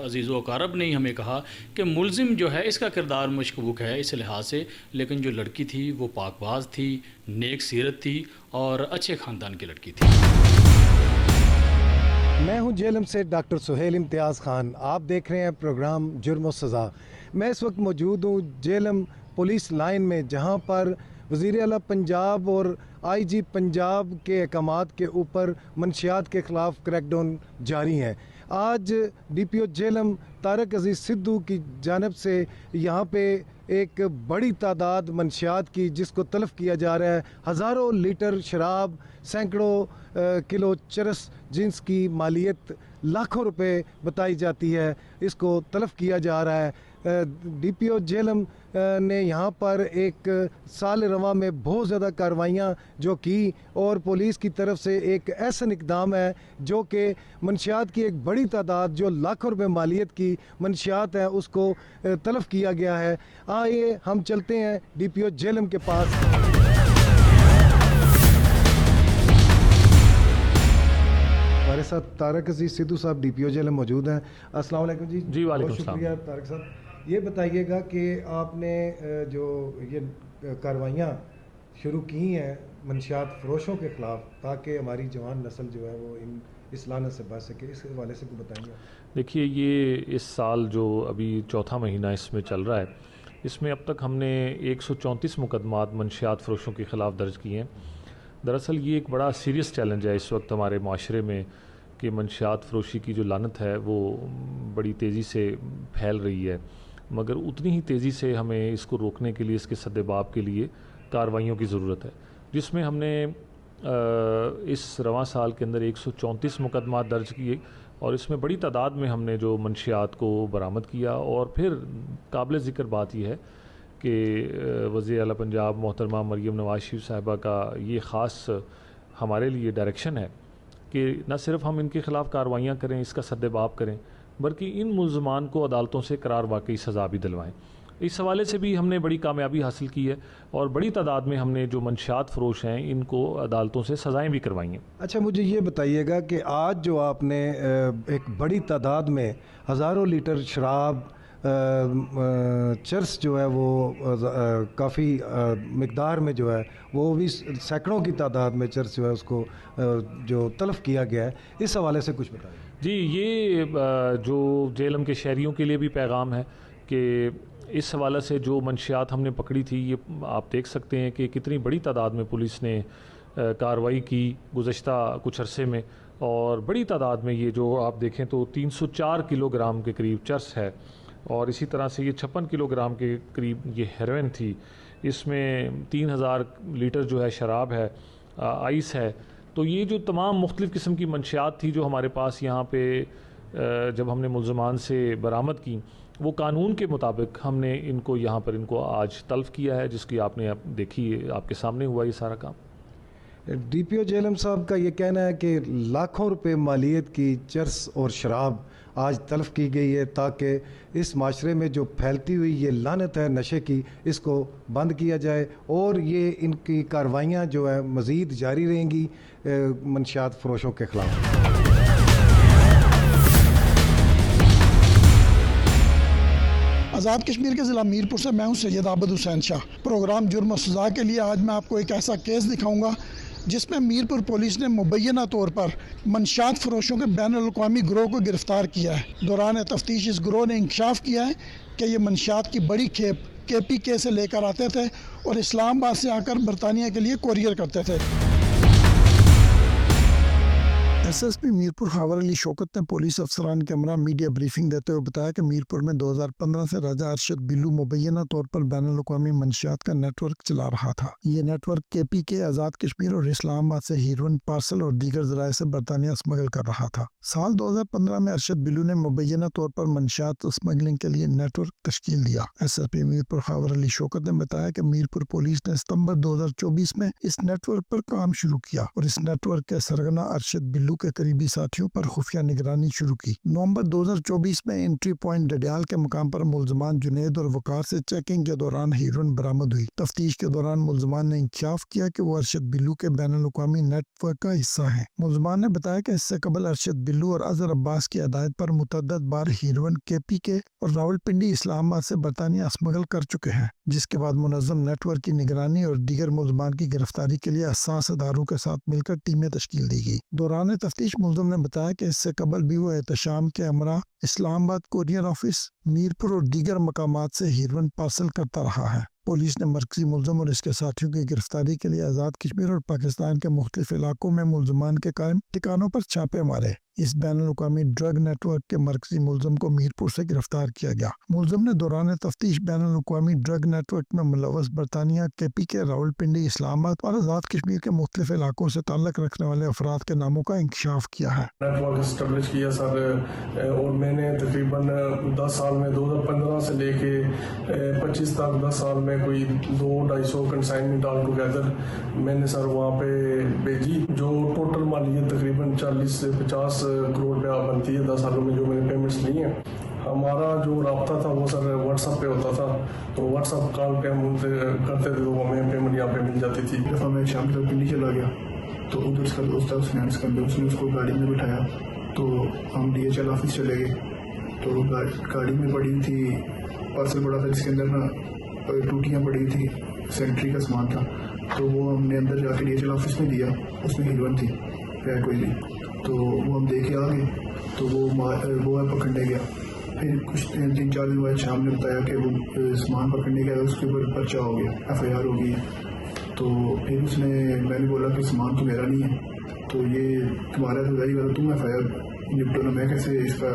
अजीज़ व अकारब ने ही हमें कहा कि मुलज़िम जो है इसका किरदार मशकूक है इस लिहाज से, लेकिन जो लड़की थी वो पाकबाज थी, नेक सीरत थी और अच्छे ख़ानदान की लड़की थी। मैं हूं जेलम से डॉक्टर सुहेल इम्तियाज़ ख़ान। आप देख रहे हैं प्रोग्राम जुर्म और सज़ा। मैं इस वक्त मौजूद हूं जेलम पुलिस लाइन में, जहां पर वज़ीर आला पंजाब और IG पंजाब के अहकामात के ऊपर मंशियात के ख़िलाफ़ क्रैकडाउन जारी है। आज DPO जेलम तारक अजीज़ सिद्धू की जानिब से यहाँ पे एक बड़ी तादाद मंशियात की, जिसको तलब किया जा रहा है, हज़ारों लीटर शराब, सैकड़ों किलो चरस, जिसकी मालियत लाखों रुपए बताई जाती है, इसको तलब किया जा रहा है। DPO जेलम ने यहाँ पर एक साल रवा में बहुत ज़्यादा कार्रवाइयाँ जो की, और पुलिस की तरफ से एक ऐसा इक़दाम है जो कि मंशियात की एक बड़ी तादाद, जो लाखों रुपए मालियत की मंशियात है, उसको तलब किया गया है। आइए हम चलते हैं DPO जेलम के पास। हमारे साथ तारक अजीज़ सिद्धू साहब DPO जेलम मौजूद हैं। अस्सलाम वालेकुम जी। जी वालेकुम बहुत सलाम। शुक्रिया तारक साहब। ये बताइएगा कि आपने जो ये कार्रवाइयाँ शुरू की हैं मंशियात फ़रोशों के ख़िलाफ़, ताकि हमारी जवान नस्ल जो है वो इन इस लानत से बच सके, इस हवाले से कुछ बताएंगे? देखिए, ये इस साल जो अभी चौथा महीना इसमें चल रहा है, इसमें अब तक हमने 134 मुकदमात मंशियात फ़रोशों के ख़िलाफ़ दर्ज किए हैं। दरअसल ये एक बड़ा सीरियस चैलेंज है इस वक्त हमारे माशरे में कि मंशियात फ़रोशी की जो लानत है वो बड़ी तेज़ी से फैल रही है, मगर उतनी ही तेज़ी से हमें इसको रोकने के लिए, इसके सद्देबाब के लिए कार्रवाइयों की ज़रूरत है, जिसमें हमने इस रवां साल के अंदर 134 मुकदमात दर्ज किए और इसमें बड़ी तादाद में हमने जो मंशियात को बरामद किया। और फिर काबिल ज़िक्र बात यह है कि वज़ीर आला पंजाब मोहतरमा मरियम नवाज़ शरीफ साहिबा का ये ख़ास हमारे लिए डायरेक्शन है कि न सिर्फ हम इनके ख़िलाफ़ कार्रवाइयाँ करें, इसका सद्देबाब करें, बल्कि इन मुल्ज़मान को अदालतों से करार वाकई सज़ा भी दिलवाएँ। इस हवाले से भी हमने बड़ी कामयाबी हासिल की है और बड़ी तादाद में हमने जो मंशियात फ़रोश हैं इनको अदालतों से सज़ाएँ भी करवाई हैं। अच्छा, मुझे ये बताइएगा कि आज जो आपने एक बड़ी तादाद में हज़ारों लीटर शराब, चर्स जो है वो काफ़ी मिकदार में जो है वो भी सैकड़ों की तादाद में चर्स जो है उसको जो तलब किया गया है, इस हवाले से कुछ बताइए। जी, ये जो जेलम के शहरियों के लिए भी पैगाम है कि इस हवाले से जो मंशियात हमने पकड़ी थी, ये आप देख सकते हैं कि कितनी बड़ी तादाद में पुलिस ने कार्रवाई की गुज़श्ता कुछ अरसे में, और बड़ी तादाद में ये जो आप देखें तो 304 किलोग्राम के करीब चर्स है, और इसी तरह से ये 56 किलोग्राम के करीब ये हेरोइन थी। इसमें 3000 लीटर जो है शराब है, आइस है। तो ये जो तमाम मुख्तलिफ़ किस्म की मंशियात थी जो हमारे पास यहाँ पे जब हमने मुल्ज़मान से बरामद की, वो कानून के मुताबिक हमने इनको यहाँ पर इनको आज तलब किया है, जिसकी आपने देखी, आपके सामने हुआ ये सारा काम। DPO जेलम साहब का ये कहना है कि लाखों रुपए मालियत की चर्स और शराब आज तलफ की गई है, ताकि इस माशरे में जो फैलती हुई ये लानत है नशे की, इसको बंद किया जाए और ये इनकी कार्रवाइयाँ जो है मज़ीद जारी रहेंगी मंशियात फरोशों के ख़िलाफ़। आज़ाद कश्मीर के ज़िला मीरपुर से मैं हूं सैयद आबद हुसैन शाह। प्रोग्राम जुर्म और सज़ा के लिए आज मैं आपको एक ऐसा केस दिखाऊंगा जिसमें मीरपुर पुलिस ने मुबैना तौर पर मंशियात फरोशों के बैनुल-अक़वामी गिरोह को गिरफ़्तार किया है। दौरान तफ्तीश इस गिरोह ने इंकशाफ किया है कि ये मंशियात की बड़ी खेप KPK से लेकर आते थे और इस्लामाबाद से आकर बरतानिया के लिए कोरियर करते थे। SSP मीरपुर खावर अली शौकत ने पुलिस अफसरान के हमरा मीडिया ब्रीफिंग देते हुए बताया कि मीरपुर में 2015 से राजा अरशद बिल्लू मुबैना तौर पर बैनुल-अक़वामी मंशियात का नेटवर्क चला रहा था। ये नेटवर्क KPK, आज़ाद कश्मीर और इस्लामाबाद से हीरोइन पार्सल और दीगर ज़राए से बरतानिया स्मगल कर रहा था। साल 2015 में अरशद बिल्लू ने मुबैना तौर पर मंशियात स्मगलिंग के लिए नेटवर्क तश्कील दिया। SSP मीरपुर खावर अली शौकत ने बताया कि मीरपुर पुलिस ने सितंबर 2024 में इस नेटवर्क पर काम शुरू किया और इस नेटवर्क के सरगना अरशद बिल्लू के करीबी साथियों पर खुफिया निगरानी शुरू की। नवंबर 2024 में एंट्री पॉइंट डडियाल के मुकाम पर मुल्ज़मान जुनैद और वकार से चेकिंग के दौरान हीरोइन बरामद हुई। तफ्तीश के दौरान मुल्ज़मान ने इंकशाफ किया कि वो अरशद बिल्लू के बैनुल-अक़वामी नेटवर्क का हिस्सा है। मुल्ज़मान ने बताया कि इससे कबल अरशद बिल्लू और अजहर अब्बास की हदायत पर मुतअद्दिद बार हीरोइन KPK और रावलपिंडी इस्लामाबाद से बरतानिया स्मगल कर चुके हैं, जिसके बाद मुनज़्ज़म नेटवर्क की निगरानी और दीगर मुल्ज़मान की गिरफ्तारी के लिए हसास अदारों के साथ मिलकर टीमें तश्कील दी गई। दौरान तफ्तीश मुल्ज़िम ने बताया कि इससे कबल भी वो एहतशाम के हमरा इस्लामाबाद कोरियर ऑफिस, मीरपुर और दीगर मकामात से हीरोइन पार्सल करता रहा है। पुलिस ने मरकजी मुल्ज़िम और इसके साथियों की गिरफ्तारी के लिए आज़ाद कश्मीर और पाकिस्तान के मुख्तलिफ इलाकों में मुल्ज़मान के कायम ठिकानों पर छापे मारे। इस बैनुल-अक़वामी ड्रग नेटवर्क के मरकजी मुल्ज़िम को मीरपुर से गिरफ्तार किया गया। मुल्ज़िम ने दौरान तफ्तीश बैनुल-अक़वामी ड्रग नेटवर्क में मुलव्वस बरतानिया, KPK, रावलपिंडी, इस्लामाबाद और आज़ाद कश्मीर के मुख्तलिफ इलाकों से ताल्लुक़ रखने वाले अफराद के नामों का इंकशाफ किया है। नेटवर्क इस्टेब्लिश किया सर, और मैंने तकरीबन 10 साल में 2015 से लेके 25 तक 10 साल में कोई 200-250 कंसाइनमेंट ऑल टुगेदर मैंने सर वहाँ पे भेजी, जो टोटल मालियत तकरीबन 40 से 50 करोड़ रुपया बनती है 10 सालों में जो मैंने पेमेंट्स ली हैं। हमारा जो राब्ता था वो सर व्हाट्सएप पे होता था, तो व्हाट्सएप कॉल पे हम उनसे करते थे तो हमें पेमेंट यहाँ पे मिल जाती थी। दफ़ा मैं शाम तक दिल्ली चला गया तो उधर उसका दोस्त था फाइनेंस करके, उसने उसको गाड़ी में बिठाया तो हम DHL ऑफिस चले गए। तो गाड़ी में पड़ी हुई थी, पार्सल पड़ा था जिसके अंदर ना टूटियाँ पड़ी हुई थी, सेंट्री का सामान था। तो वो हमने अंदर जाके DHL ऑफिस में दिया, उसमें हीरोइन थी या कोई भी, तो वो हम दे के आ गए। तो वो पकड़ने गया। फिर कुछ 3-4 दिन बाद शाम ने बताया कि वो सामान पकड़ने गया, उसके ऊपर पर्चा हो गया, FIR हो गई। तो फिर मैंने बोला कि सामान तो मेरा नहीं है, तो ये तुम्हारा तो जारी वाला, तुम FIR निपटो ना, मैं कैसे इसका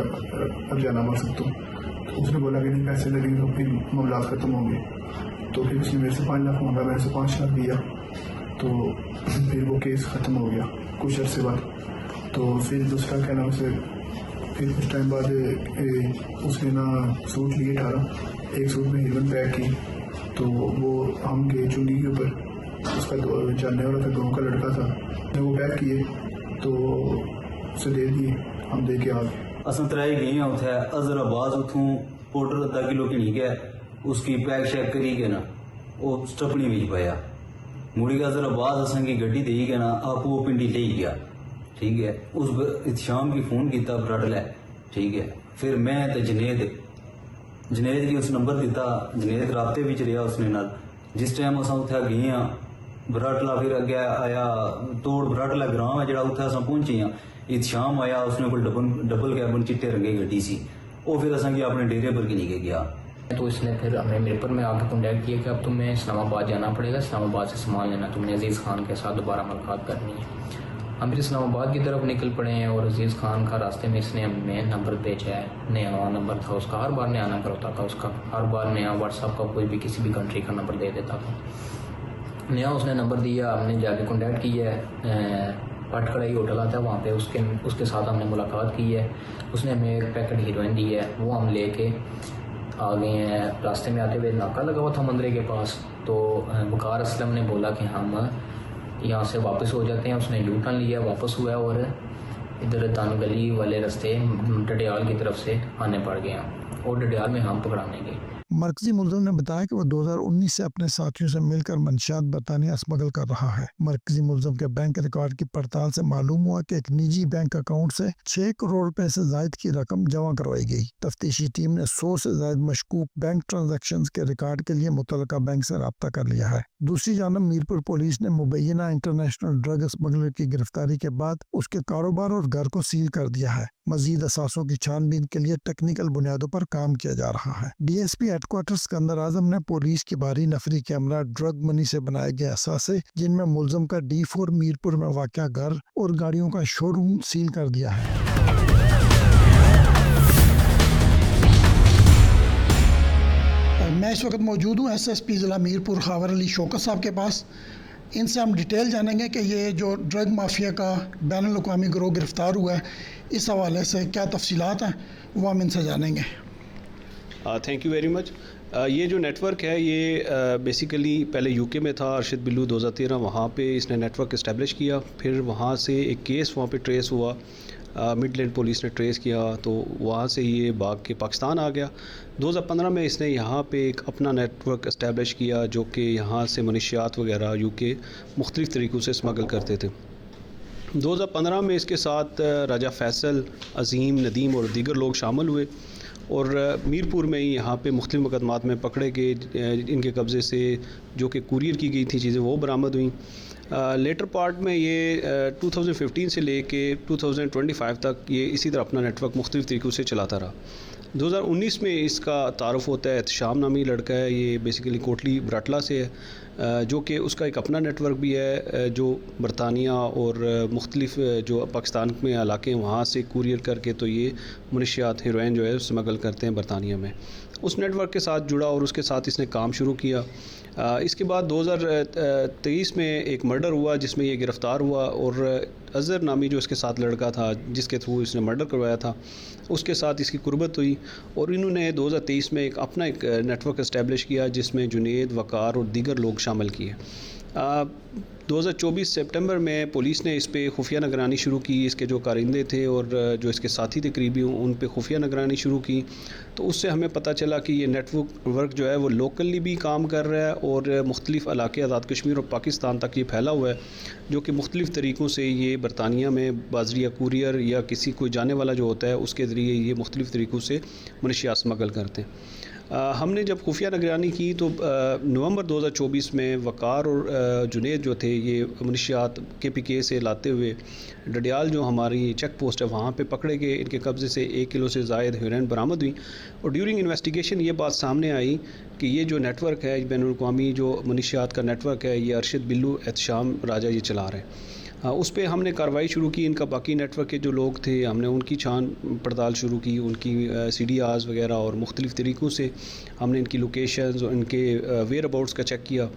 हर्जाना भर सकता हूँ। तो उसने बोला कि नहीं पैसे लगेंगे तो फिर मामला खत्म होंगे। तो फिर उसने मेरे से 5 लाख मांगा, मेरे से 5 लाख दिया, तो फिर वो केस ख़त्म हो गया कुछ अर्से बाद। तो फिर दूसरा क्या नाम से फिर कुछ टाइम बाद उसने ना सूट लिए 18, एक सूट में हीरोइन पैक की। तो वो हम गए चुंगी के ऊपर, उसका जानने वाला था, गाँव का लड़का था, वो पैक किए तो उसे दे दिए, हम दे के आ गए। अस त्राई गए हैं उठे अजहर अब्बास उठूँ पाउडर अद्धा किलो किनी गया, उसकी पैक शैक करी के ना वो स्टपनी भी पाया मुड़ी का अजहर अब्बास असा की गड्डी दे के ना आप वो पिंडी ले गया, ठीक है। उस शाम की फोन किया ब्रडल है, ठीक है। फिर मैं तो जनेद की उस नंबर दिता, जनेद राबते भी रहा उसने नाल। जिस टाइम अस उत्थे गए हाँ बराटला, फिर अगे आया तोड़ बराटला ग्राम है जरा, उत्थे अस पहुंचे हाँ। इत शाम आया, उसने कोई डबल कैबन चिट्टे रंगे गड्डी सी, वो फिर असा की अपने डेरे पर की गया। तो इसने फिर हमें मीरपुर में आके कॉन्टैक्ट किया कि अब तुम्हें इस्लामाबाद जाना पड़ेगा, इस्लामाबाद से सामान लेना, तुमने अजीज़ खान के साथ दोबारा मुलाकात करनी है। हम फिर इस्लामाबाद की तरफ निकल पड़े हैं और अजीज़ खान का रास्ते में इसने हमें नंबर भेजा है, नया नंबर था उसका, हर बार नया नंबर होता था उसका, हर बार नया व्हाट्सएप का कोई भी किसी भी कंट्री का नंबर दे देता था। नया उसने नंबर दिया, हमने जाके कॉन्टैक्ट किया है, पटकड़ाई होटल आता है वहाँ पे, उसके साथ हमने मुलाकात की है। उसने हमें एक पैकेट हीरोइन दी है, वो हम लेके आ गए हैं। रास्ते में आते हुए नाका लगा हुआ था मंदिर के पास, तो वकार असलम ने बोला कि हम यहाँ से वापस हो जाते हैं। उसने यू टर्न लिया, वापस हुआ और ادھر دان گلی والے راستے ڈڈیال کی طرف سے آنے پڑ گئے ہیں اور ڈڈیال میں ہم پکڑانے گئے۔ مرکزی ملزم نے بتایا کہ وہ 2019 سے اپنے ساتھیوں سے مل کر منشیات برطانیہ اسمگل کر رہا ہے۔ مرکزی ملزم کے بینک ریکارڈ کی پڑتال سے معلوم ہوا کہ ایک نجی بینک اکاؤنٹ سے 6 کروڑ روپے سے زائد کی رقم جمع کروائی گئی۔ تفتیشی ٹیم نے 100 سے زائد مشکوک بینک ٹرانزیکشنز کے ریکارڈ کے لیے متعلقہ بینک سے رابطہ کر لیا ہے۔ دوسری جانب میرپور پولیس نے مبینہ انٹرنیشنل ڈرگ اسمگلر کی گرفتاری کے بعد اس کے کاروبار اور گھر کو سیل کر دیا ہے۔ مزید اثاثوں کی چھان بین کے لیے ٹیکنیکل بنیادوں پر کام کیا جا رہا ہے۔ D S P headquarter Sikandar Azam نے پولیس کی بھاری نفری کیمرہ ڈرگ منی سے بنائے گئے اثاثے، جن میں ملزم کا D4 میرپور میں واقع گھر اور گاڑیوں کا شو روم سیل کر دیا ہے۔ میں اس وقت موجود ہوں SSP ضلع میرپور خاور علی شوکت صاحب کے پاس۔ ان سے ہم ڈیٹیل جانیں گے کہ یہ جو ڈرگ مافیا کا بین الاقوامی گروہ گرفتار ہوا ہے، اس حوالے سے کیا تفصیلات ہیں وہ ہم ان سے جانیں گے۔ Thank you very much. یہ جو نیٹ ورک ہے یہ بیسیکلی پہلے UK میں تھا، ارشد بلو 2013 وہاں پہ اس نے نیٹ ورک اسٹیبلش کیا، پھر وہاں سے ایک کیس وہاں پہ ٹریس ہوا، مڈ لینڈ پولیس نے ٹریس کیا تو وہاں سے یہ بھاگ کے پاکستان آ گیا۔ 2015 میں اس نے یہاں پہ ایک اپنا نیٹ ورک اسٹیبلش کیا جو کہ یہاں سے منشیات وغیرہ UK مختلف طریقوں سے اسمگل کرتے تھے۔ 2015 میں اس کے ساتھ راجہ فیصل، عظیم، ندیم اور دیگر لوگ شامل ہوئے اور میرپور میں ہی یہاں پہ مختلف مقدمات میں پکڑے گئے، ان کے قبضے سے جو کہ کوریئر کی گئی تھی چیزیں وہ برآمد ہوئیں۔ لیٹر پارٹ میں یہ 2015 سے لے کے 2025 تک یہ اسی طرح اپنا نیٹ ورک مختلف طریقوں سے چلاتا رہا۔ 2019 میں اس کا تعارف ہوتا ہے، احتشام نامی لڑکا ہے، یہ بیسیکلی کوٹلی براٹلا سے ہے، جو کہ اس کا ایک اپنا نیٹ ورک بھی ہے جو برطانیہ اور مختلف جو پاکستان میں علاقے ہیں وہاں سے کوریئر کر کے تو یہ منشیات ہیروئن جو ہے اسمگل کرتے ہیں برطانیہ میں۔ اس نیٹ ورک کے ساتھ جڑا اور اس کے ساتھ اس نے کام شروع کیا۔ اس کے بعد 2023 میں ایک مرڈر ہوا جس میں یہ گرفتار ہوا اور اظہر نامی جو اس کے ساتھ لڑکا تھا جس کے تھرو اس نے مرڈر کروایا تھا اس کے ساتھ اس کی قربت ہوئی اور انہوں نے 2023 میں اپنا ایک نیٹ ورک اسٹیبلش کیا جس میں جنید، وقار اور دیگر لوگ شامل کیے۔ 2024 سپٹمبر میں پولیس نے اس پہ خفیہ نگرانی شروع کی، اس کے جو کارندے تھے اور جو اس کے ساتھی تھے قریبی ان پہ خفیہ نگرانی شروع کی، تو اس سے ہمیں پتہ چلا کہ یہ نیٹ ورک جو ہے وہ لوکلی بھی کام کر رہا ہے اور مختلف علاقے آزاد کشمیر اور پاکستان تک یہ پھیلا ہوا ہے، جو کہ مختلف طریقوں سے یہ برطانیہ میں بازریہ کوریئر یا کسی کوئی جانے والا جو ہوتا ہے اس کے ذریعے یہ مختلف طریقوں سے منشیات اسمگل کرتے ہیں۔ ہم نے جب خفیہ نگرانی کی تو نومبر 2024 میں وقار اور جنید جو تھے یہ منشیات KPK سے لاتے ہوئے ڈڈیال جو ہماری چیک پوسٹ ہے وہاں پہ پکڑے گئے، ان کے قبضے سے 1 کلو سے زائد ہیروئن برآمد ہوئی اور ڈیورنگ انویسٹیگیشن یہ بات سامنے آئی کہ یہ جو نیٹ ورک ہے بین الاقوامی جو منشیات کا نیٹ ورک ہے یہ ارشد بلو، احتشام راجہ یہ چلا رہے ہیں۔ اس پہ ہم نے کارروائی شروع کی، ان کا باقی نیٹ ورک کے جو لوگ تھے ہم نے ان کی چھان پڑتال شروع کی، ان کی CDRs وغیرہ اور مختلف طریقوں سے ہم نے ان کی لوکیشنز اور ان کے ویئر اباؤٹس کا چیک کیا۔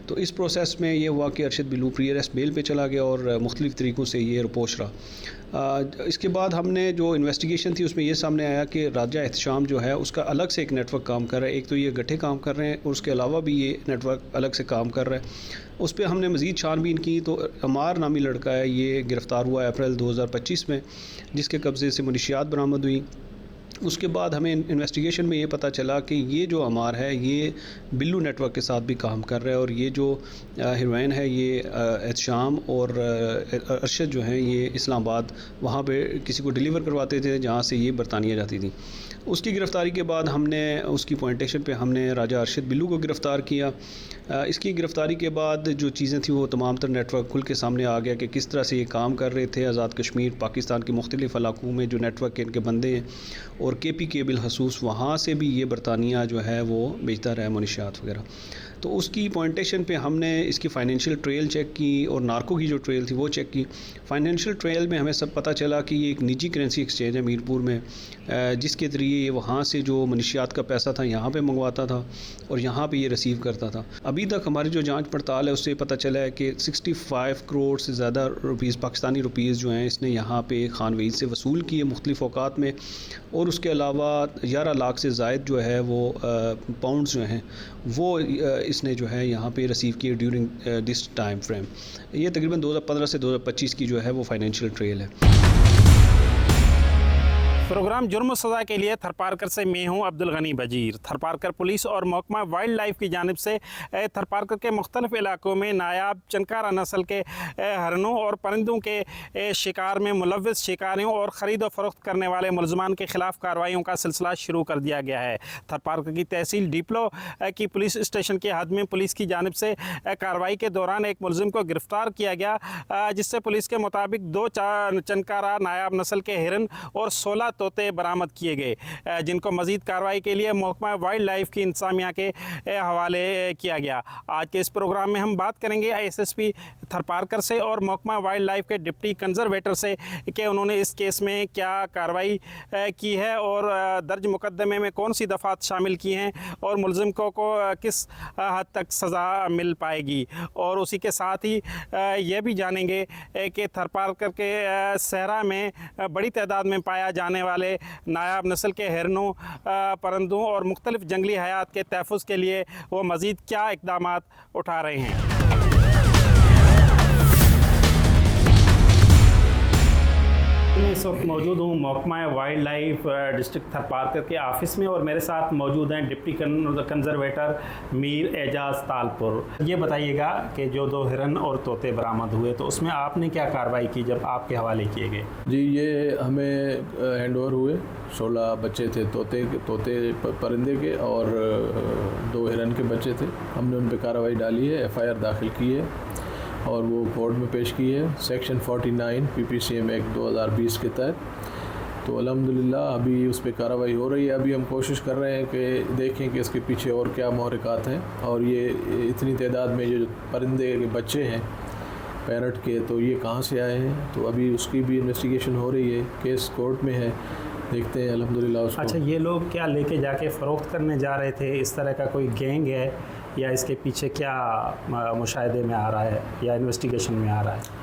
تو اس پروسیس میں یہ ہوا کہ ارشد بلو پری ارسٹ بیل پہ چلا گیا اور مختلف طریقوں سے یہ رپوش رہا۔ اس کے بعد ہم نے جو انویسٹیگیشن تھی اس میں یہ سامنے آیا کہ راجہ احتشام جو ہے اس کا الگ سے ایک نیٹ ورک کام کر رہا ہے، ایک تو یہ گٹھے کام کر رہے ہیں اور اس کے علاوہ بھی یہ نیٹ ورک الگ سے کام کر رہا ہے۔ اس پہ ہم نے مزید چھان بین کی تو عمار نامی لڑکا ہے یہ گرفتار ہوا اپریل 2025 میں جس کے قبضے سے منشیات برآمد ہوئی۔ اس کے بعد ہمیں انویسٹیگیشن میں یہ پتہ چلا کہ یہ جو عمار ہے یہ بلو نیٹ ورک کے ساتھ بھی کام کر رہا ہے اور یہ جو ہیروئن ہے یہ احتشام اور ارشد جو ہیں یہ اسلام آباد وہاں پہ کسی کو ڈیلیور کرواتے تھے جہاں سے یہ برطانیہ جاتی تھی۔ اس کی گرفتاری کے بعد ہم نے اس کی پوائنٹیشن پہ ہم نے راجہ ارشد بلو کو گرفتار کیا۔ اس کی گرفتاری کے بعد جو چیزیں تھیں وہ تمام تر نیٹ ورک کھل کے سامنے آ گیا کہ کس طرح سے یہ کام کر رہے تھے آزاد کشمیر پاکستان کے مختلف علاقوں میں جو نیٹ ورک کے ان کے بندے ہیں اور KPK بالخصوص وہاں سے بھی یہ برطانیہ جو ہے وہ بیچتا رہا ہے منشیات وغیرہ۔ تو اس کی پوائنٹیشن پہ ہم نے اس کی فائنینشیل ٹریل چیک کی اور نارکو کی جو ٹریل تھی وہ چیک کی۔ فائنینشیل ٹریل میں ہمیں سب پتہ چلا کہ یہ ایک نجی کرنسی ایکسچینج ہے میرپور میں جس کے ذریعے یہ وہاں سے جو منشیات کا پیسہ تھا یہاں پہ منگواتا تھا اور یہاں پہ یہ ریسیو کرتا تھا۔ ابھی تک ہماری جو جانچ پڑتال ہے اس سے پتہ چلا ہے کہ 65 کروڑ سے زیادہ روپیز پاکستانی روپیز جو ہیں اس نے یہاں پہ خان وعید سے وصول کیے مختلف اوقات میں اور اس کے علاوہ 11 لاکھ سے زائد جو ہے وہ پاؤنڈز جو ہیں وہ اس نے جو ہے یہاں پہ ریسیو کیے ڈیورنگ دس ٹائم فریم. یہ تقریباً 2015 سے 2025 کی جو ہے وہ فائنینشیل ٹریل ہے. پروگرام جرم و سزا کے لیے تھرپارکر سے میں ہوں عبد الغنی بجیر. تھرپارکر پولیس اور محکمہ وائلڈ لائف کی جانب سے تھرپارکر کے مختلف علاقوں میں نایاب چنکارہ نسل کے ہرنوں اور پرندوں کے شکار میں ملوث شکاریوں اور خرید و فروخت کرنے والے ملزمان کے خلاف کارروائیوں کا سلسلہ شروع کر دیا گیا ہے. تھرپارکر کی تحصیل ڈیپلو کی پولیس اسٹیشن کے حد میں پولیس کی جانب سے کارروائی کے دوران ایک ملزم کو گرفتار کیا گیا، جس سے پولیس کے مطابق 2 چنکارہ نایاب نسل کے ہرن اور 16 طوطے برآمد کیے گئے، جن کو مزید کارروائی کے لیے محکمہ وائلڈ لائف کی انتظامیہ کے حوالے کیا گیا. آج کے اس پروگرام میں ہم بات کریں گے SSP تھرپارکر سے اور محکمہ وائلڈ لائف کے ڈپٹی کنزرویٹر سے کہ انہوں نے اس کیس میں کیا کارروائی کی ہے اور درج مقدمے میں کون سی دفعات شامل کی ہیں اور ملزم کو کس حد تک سزا مل پائے گی. اور اسی کے ساتھ ہی یہ بھی جانیں گے کہ تھرپارکر کے صحرا میں بڑی تعداد میں پایا جانے والے نایاب نسل کے ہرنوں، پرندوں اور مختلف جنگلی حیات کے تحفظ کے لیے وہ مزید کیا اقدامات اٹھا رہے ہیں. میں اس وقت موجود ہوں محکمہ وائلڈ لائف ڈسٹرکٹ تھرپارکر کے آفس میں اور میرے ساتھ موجود ہیں ڈپٹی کنزرویٹر میر اعجاز تالپور. یہ بتائیے گا کہ جو 2 ہرن اور طوطے برآمد ہوئے تو اس میں آپ نے کیا کارروائی کی جب آپ کے حوالے کیے گئے؟ جی یہ ہمیں ہینڈ اوور ہوئے، 16 بچے تھے طوطے پرندے کے اور 2 ہرن کے بچے تھے. ہم نے ان پہ کارروائی ڈالی ہے، FIR داخل کی ہے اور وہ کورٹ میں پیش کی ہے سیکشن 49 PPCM ایکٹ 2020 کے تحت. تو الحمدللہ ابھی اس پہ کارروائی ہو رہی ہے. ابھی ہم کوشش کر رہے ہیں کہ دیکھیں کہ اس کے پیچھے اور کیا محرکات ہیں، اور یہ اتنی تعداد میں جو پرندے کے بچے ہیں پیرٹ کے تو یہ کہاں سے آئے ہیں. تو ابھی اس کی بھی انویسٹیگیشن ہو رہی ہے، کیس کورٹ میں ہے، دیکھتے ہیں الحمدللہ اس کو. اچھا، یہ لوگ کیا لے کے جا کے فروخت کرنے جا رہے تھے؟ اس طرح کا کوئی گینگ ہے یا اس کے پیچھے کیا مشاہدے میں آ رہا ہے یا انویسٹیگیشن میں آ رہا ہے؟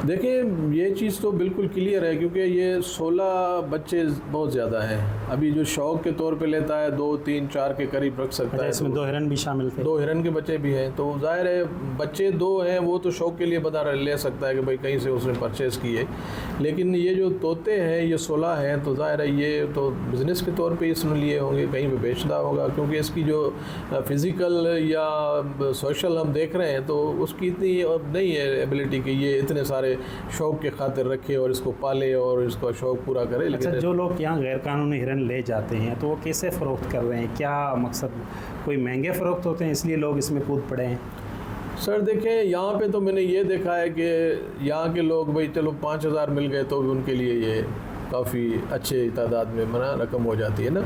دیکھیں یہ چیز تو بالکل کلیئر ہے کیونکہ یہ 16 بچے بہت زیادہ ہیں. ابھی جو شوق کے طور پہ لیتا ہے 2 3 4 کے قریب رکھ سکتا ہے. اس میں 2 ہرن بھی شامل تھے؟ 2 ہرن کے بچے بھی ہیں. تو ظاہر ہے بچے 2 ہیں وہ تو شوق کے لیے بتا لے سکتا ہے کہ بھائی کہیں سے اس نے پرچیز کیے، لیکن یہ جو طوطے ہیں یہ 16 ہیں تو ظاہر ہے یہ تو بزنس کے طور پہ اس نے لیے ہوں گے، کہیں پہ بیچتا ہوگا کیونکہ اس کی جو فزیکل یا سوشل ہم دیکھ رہے ہیں تو اس کی اتنی نہیں ہے ایبلٹی کہ یہ اتنے سارے شوق کے خاطر رکھے اور اس کو پالے اور اس کا شوق پورا کرے. اچھا، جو لوگ یہاں غیر قانونی ہرن لے جاتے ہیں تو وہ کیسے فروخت کر رہے ہیں؟ کیا مقصد کوئی مہنگے فروخت ہوتے ہیں اس لیے لوگ اس میں کود پڑے ہیں؟ سر دیکھیں یہاں پہ تو میں نے یہ دیکھا ہے کہ یہاں کے لوگ بھائی چلو 5000 مل گئے تو ان کے لیے یہ کافی اچھے تعداد میں رقم ہو جاتی ہے نا.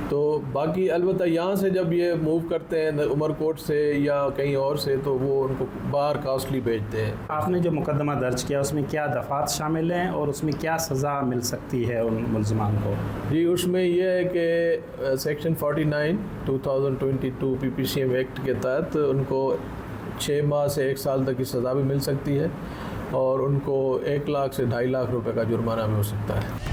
تو باقی البتہ یہاں سے جب یہ موو کرتے ہیں عمر کوٹ سے یا کہیں اور سے تو وہ ان کو باہر کاسٹلی بیچتے ہیں. آپ نے جو مقدمہ درج کیا اس میں کیا دفعات شامل ہیں اور اس میں کیا سزا مل سکتی ہے ان ملزمان کو؟ جی اس میں یہ ہے کہ سیکشن 49 2022 PPCM ایکٹ کے تحت ان کو 6 ماہ سے 1 سال تک کی سزا بھی مل سکتی ہے اور ان کو 1 لاکھ سے 2.5 لاکھ روپے کا جرمانہ بھی ہو سکتا ہے.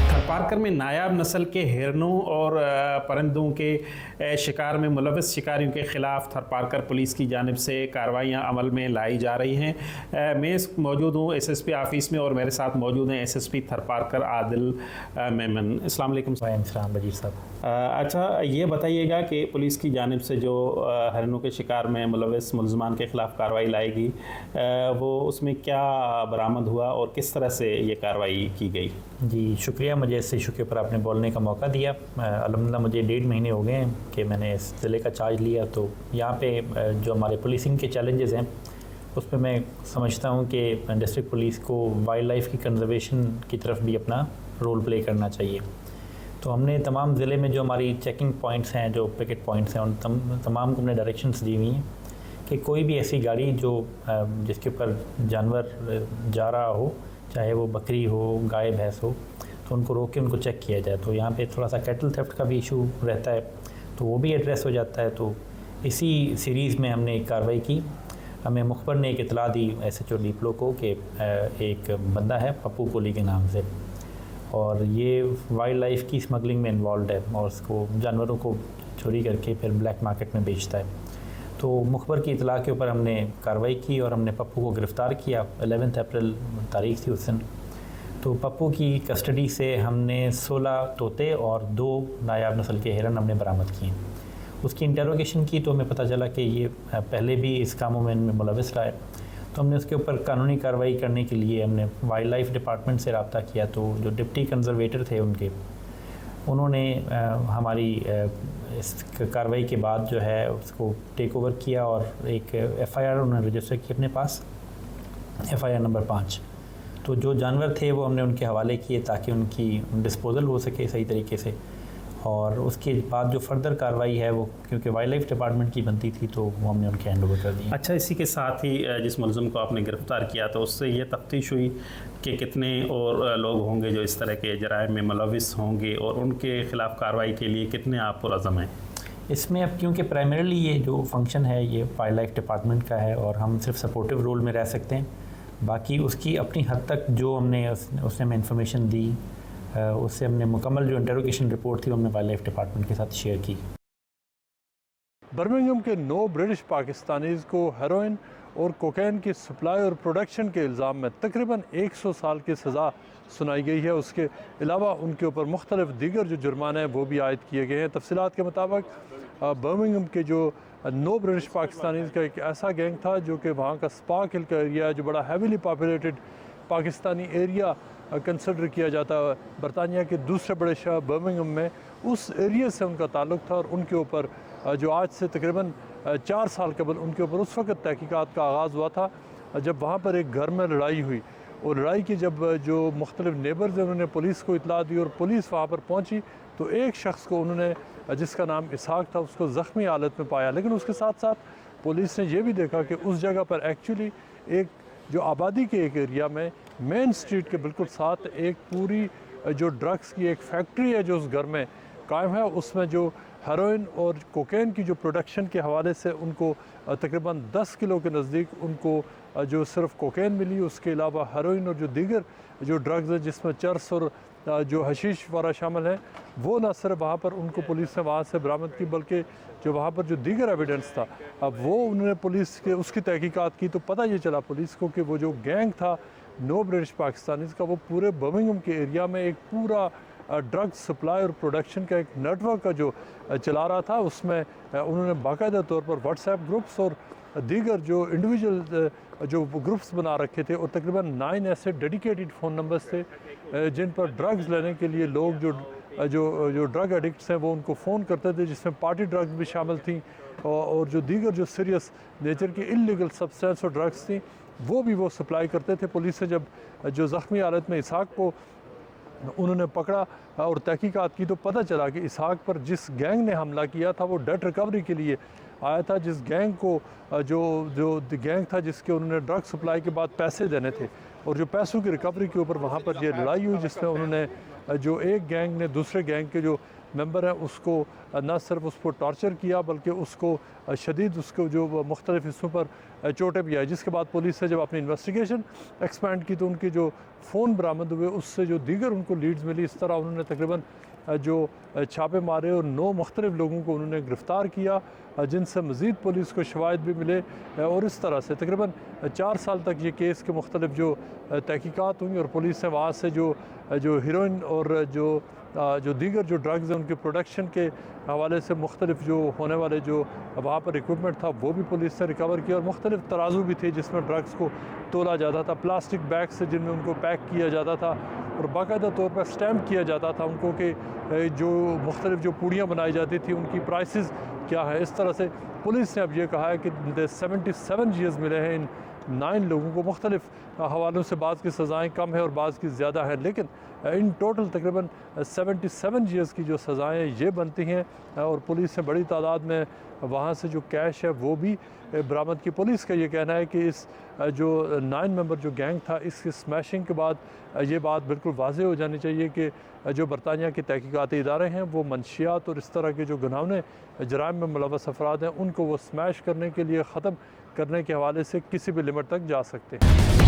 تھرپارکر میں نایاب نسل کے ہرنوں اور پرندوں کے شکار میں ملوث شکاریوں کے خلاف تھرپارکر پولیس کی جانب سے کارروائیاں عمل میں لائی جا رہی ہیں. میں موجود ہوں SSP آفس میں اور میرے ساتھ موجود ہیں SSP تھرپارکر عادل میمن. السلام علیکم. السلام بجیر صاحب. اچھا یہ بتائیے گا کہ پولیس کی جانب سے جو ہرنوں کے شکار میں ملوث ملزمان کے خلاف کارروائی لائی گئی وہ اس میں کیا برآمد ہوا اور کس طرح سے یہ کارروائی کی گئی؟ جی شکریہ، مجھے اس شکریہ پر آپ نے بولنے کا موقع دیا. الحمدللہ مجھے 1.5 مہینے ہو گئے ہیں کہ میں نے اس ضلع کا چارج لیا. تو یہاں پہ جو ہمارے پولیسنگ کے چیلنجز ہیں اس پہ میں سمجھتا ہوں کہ ڈسٹرکٹ پولیس کو وائلڈ لائف کی کنزرویشن کی طرف بھی اپنا رول پلے کرنا چاہیے. تو ہم نے تمام ضلع میں جو ہماری چیکنگ پوائنٹس ہیں، جو پکٹ پوائنٹس ہیں، ان تمام کو ہم نے ڈائریکشنس دی ہوئی ہیں کہ کوئی بھی ایسی گاڑی جو جس کے اوپر جانور جا رہا ہو، چاہے وہ بکری ہو، گائے بھینس ہو، تو ان کو روک کے ان کو چیک کیا جائے. تو یہاں پہ تھوڑا سا کیٹل تھیفٹ کا بھی ایشو رہتا ہے تو وہ بھی ایڈریس ہو جاتا ہے. تو اسی سیریز میں ہم نے ایک کارروائی کی. ہمیں مخبر نے ایک اطلاع دی SHO ڈیپلو کو کہ ایک بندہ ہے پپو کولی کے نام سے، اور یہ وائلڈ لائف کی اسمگلنگ میں انوالوڈ ہے اور اس کو جانوروں کو چوری کر کے پھر بلیک مارکیٹ میں بیچتا ہے. تو مخبر کی اطلاع کے اوپر ہم نے کارروائی کی اور ہم نے پپو کو گرفتار کیا. 11 اپریل تاریخ تھی اس دن. تو پپو کی کسٹڈی سے ہم نے 16 طوطے اور 2 نایاب نسل کے ہرن ہم نے برآمد کیے. اس کی انٹروگیشن کی تو ہمیں پتہ چلا کہ یہ پہلے بھی اس کاموں میں ان میں ملوث رہا ہے. تو ہم نے اس کے اوپر قانونی کارروائی کرنے کے لیے ہم نے وائلڈ لائف ڈپارٹمنٹ سے رابطہ کیا. تو جو ڈپٹی کنزرویٹر تھے انہوں نے ہماری اس کارروائی کے بعد جو ہے اس کو ٹیک اوور کیا اور ایک ایف آئی آر انہوں نے رجسٹر کی اپنے پاس, ایف آئی آر نمبر 5. تو جو جانور تھے وہ ہم نے ان کے حوالے کیے تاکہ ان کی ڈسپوزل ہو سکے صحیح طریقے سے. اور اس کے بعد جو فردر کارروائی ہے وہ کیونکہ وائلڈ لائف ڈپارٹمنٹ کی بنتی تھی تو وہ ہم نے ان کے ہینڈ اوور کر دی. اچھا, اسی کے ساتھ ہی جس ملزم کو آپ نے گرفتار کیا تو اس سے یہ تفتیش ہوئی کہ کتنے اور لوگ ہوں گے جو اس طرح کے جرائم میں ملوث ہوں گے اور ان کے خلاف کارروائی کے لیے کتنے آپ پرعزم ہیں؟ اس میں اب کیونکہ پرائمریلی یہ جو فنکشن ہے یہ وائلڈ لائف ڈپارٹمنٹ کا ہے اور ہم صرف سپورٹیو رول میں رہ سکتے ہیں. باقی اس کی اپنی حد تک جو ہم نے اس نے ہمیں انفارمیشن دی اس سے ہم نے مکمل جو انٹروگیشن رپورٹ تھی وہ ہم نے وائلڈ لائف ڈپارٹمنٹ کے ساتھ شیئر کی. برمنگھم کے 9 برٹش پاکستانیز کو ہیروئن اور کوکین کی سپلائی اور پروڈکشن کے الزام میں تقریباً 100 سال کی سزا سنائی گئی ہے. اس کے علاوہ ان کے اوپر مختلف دیگر جو جرمانے ہیں وہ بھی عائد کیے گئے ہیں. تفصیلات کے مطابق برمنگھم کے جو 9 برٹش پاکستانیز کا ایک ایسا گینگ تھا جو کہ وہاں کا سپاک ہل کا ایریا جو بڑا heavily populated Pakistani area consider کیا جاتا ہے برطانیہ کے دوسرے بڑے شہر برمنگھم میں, اس ایریا سے ان کا تعلق تھا. اور ان کے اوپر جو آج سے تقریباً 4 سال قبل ان کے اوپر اس وقت تحقیقات کا آغاز ہوا تھا جب وہاں پر ایک گھر میں لڑائی ہوئی. اور لڑائی کی جب جو مختلف نیبرز ہیں انہوں نے پولیس کو اطلاع دی اور پولیس وہاں پر پہنچی تو ایک شخص کو انہوں نے جس کا نام اسحاق تھا اس کو زخمی حالت میں پایا. لیکن اس کے ساتھ ساتھ پولیس نے یہ بھی دیکھا کہ اس جگہ پر ایکچولی ایک جو آبادی کے ایک ایریا میں مین سٹریٹ کے بالکل ساتھ ایک پوری جو ڈرگس کی ایک فیکٹری ہے جو اس گھر میں قائم ہے. اس میں جو ہیروئن اور کوکین کی جو پروڈکشن کے حوالے سے ان کو تقریباً 10 کلو کے نزدیک ان کو جو صرف کوکین ملی. اس کے علاوہ ہیروئن اور جو دیگر جو ڈرگز ہیں جس میں چرس اور جو حشیش وغیرہ شامل ہیں وہ نہ صرف وہاں پر ان کو پولیس نے وہاں سے برآمد کی بلکہ جو وہاں پر جو دیگر ایویڈنس تھا وہ انہوں نے پولیس کے اس کی تحقیقات کی تو پتہ یہ چلا پولیس کو کہ وہ جو گینگ تھا 9 برٹش پاکستانیز کا وہ پورے برمنگھم کے ایریا میں ایک پورا ڈرگ سپلائی اور پروڈکشن کا ایک نیٹ ورک کا جو چلا رہا تھا. اس میں انہوں نے باقاعدہ طور پر واٹس ایپ گروپس اور دیگر جو انڈیویجول جو گروپس بنا رکھے تھے اور تقریباً 9 ایسے ڈیڈیکیٹڈ فون نمبرز تھے جن پر ڈرگز لینے کے لیے لوگ جو ڈرگ ایڈکٹس ہیں وہ ان کو فون کرتے تھے جس میں پارٹی ڈرگز بھی شامل تھیں اور جو دیگر جو سیریس نیچر کی انلیگل سبسٹینس اور ڈرگز تھیں وہ بھی وہ سپلائی کرتے تھے. پولیس نے جب جو زخمی حالت میں اسحاق کو انہوں نے پکڑا اور تحقیقات کی تو پتہ چلا کہ اسحاق پر جس گینگ نے حملہ کیا تھا وہ ڈیٹ ریکوری کے لیے آیا تھا. جس گینگ کو جو گینگ تھا جس کے انہوں نے ڈرگ سپلائی کے بعد پیسے دینے تھے اور جو پیسوں کی ریکوری کے اوپر وہاں پر یہ لڑائی ہوئی جس میں انہوں نے جو ایک گینگ نے دوسرے گینگ کے جو ممبر ہیں اس کو نہ صرف اس کو ٹارچر کیا بلکہ اس کو شدید اس کو جو مختلف حصوں پر چوٹیں بھی آئی. جس کے بعد پولیس نے جب اپنی انویسٹیگیشن ایکسپینڈ کی تو ان کے جو فون برآمد ہوئے اس سے جو دیگر ان کو لیڈز ملی. اس طرح انہوں نے تقریباً جو چھاپے مارے اور 9 مختلف لوگوں کو انہوں نے گرفتار کیا جن سے مزید پولیس کو شواہد بھی ملے اور اس طرح سے تقریباً 4 سال تک یہ کیس کے مختلف جو تحقیقات ہوئی اور پولیس نے وہاں سے جو ہیروئن اور جو دیگر جو ڈرگز ہیں ان کے پروڈکشن کے حوالے سے مختلف جو ہونے والے جو وہاں پر اکوپمنٹ تھا وہ بھی پولیس نے ریکور کیا اور مختلف ترازو بھی تھے جس میں ڈرگز کو تولا جاتا تھا, پلاسٹک بیگ سے جن میں ان کو پیک کیا جاتا تھا اور باقاعدہ طور پر اسٹیمپ کیا جاتا تھا ان کو کہ جو مختلف جو پوڑیاں بنائی جاتی تھیں ان کی پرائسز کیا ہے. اس طرح سے پولیس نے اب یہ کہا ہے کہ 77 ایئرز ملے ہیں ان 9 لوگوں کو. مختلف حوالوں سے بعض کی سزائیں کم ہیں اور بعض کی زیادہ ہیں لیکن ان ٹوٹل تقریباً 77 ایئرز کی جو سزائیں یہ بنتی ہیں اور پولیس نے بڑی تعداد میں وہاں سے جو کیش ہے وہ بھی برآمد کی. پولیس کا یہ کہنا ہے کہ اس جو 9 ممبر جو گینگ تھا اس کی سمیشنگ کے بعد یہ بات بالکل واضح ہو جانی چاہیے کہ جو برطانیہ کے تحقیقاتی ادارے ہیں وہ منشیات اور اس طرح کے جو گناونے جرائم میں ملوث افراد ہیں ان کو وہ سمیش کرنے کے لیے ختم کرنے کے حوالے سے کسی بھی لمٹ تک جا سکتے ہیں.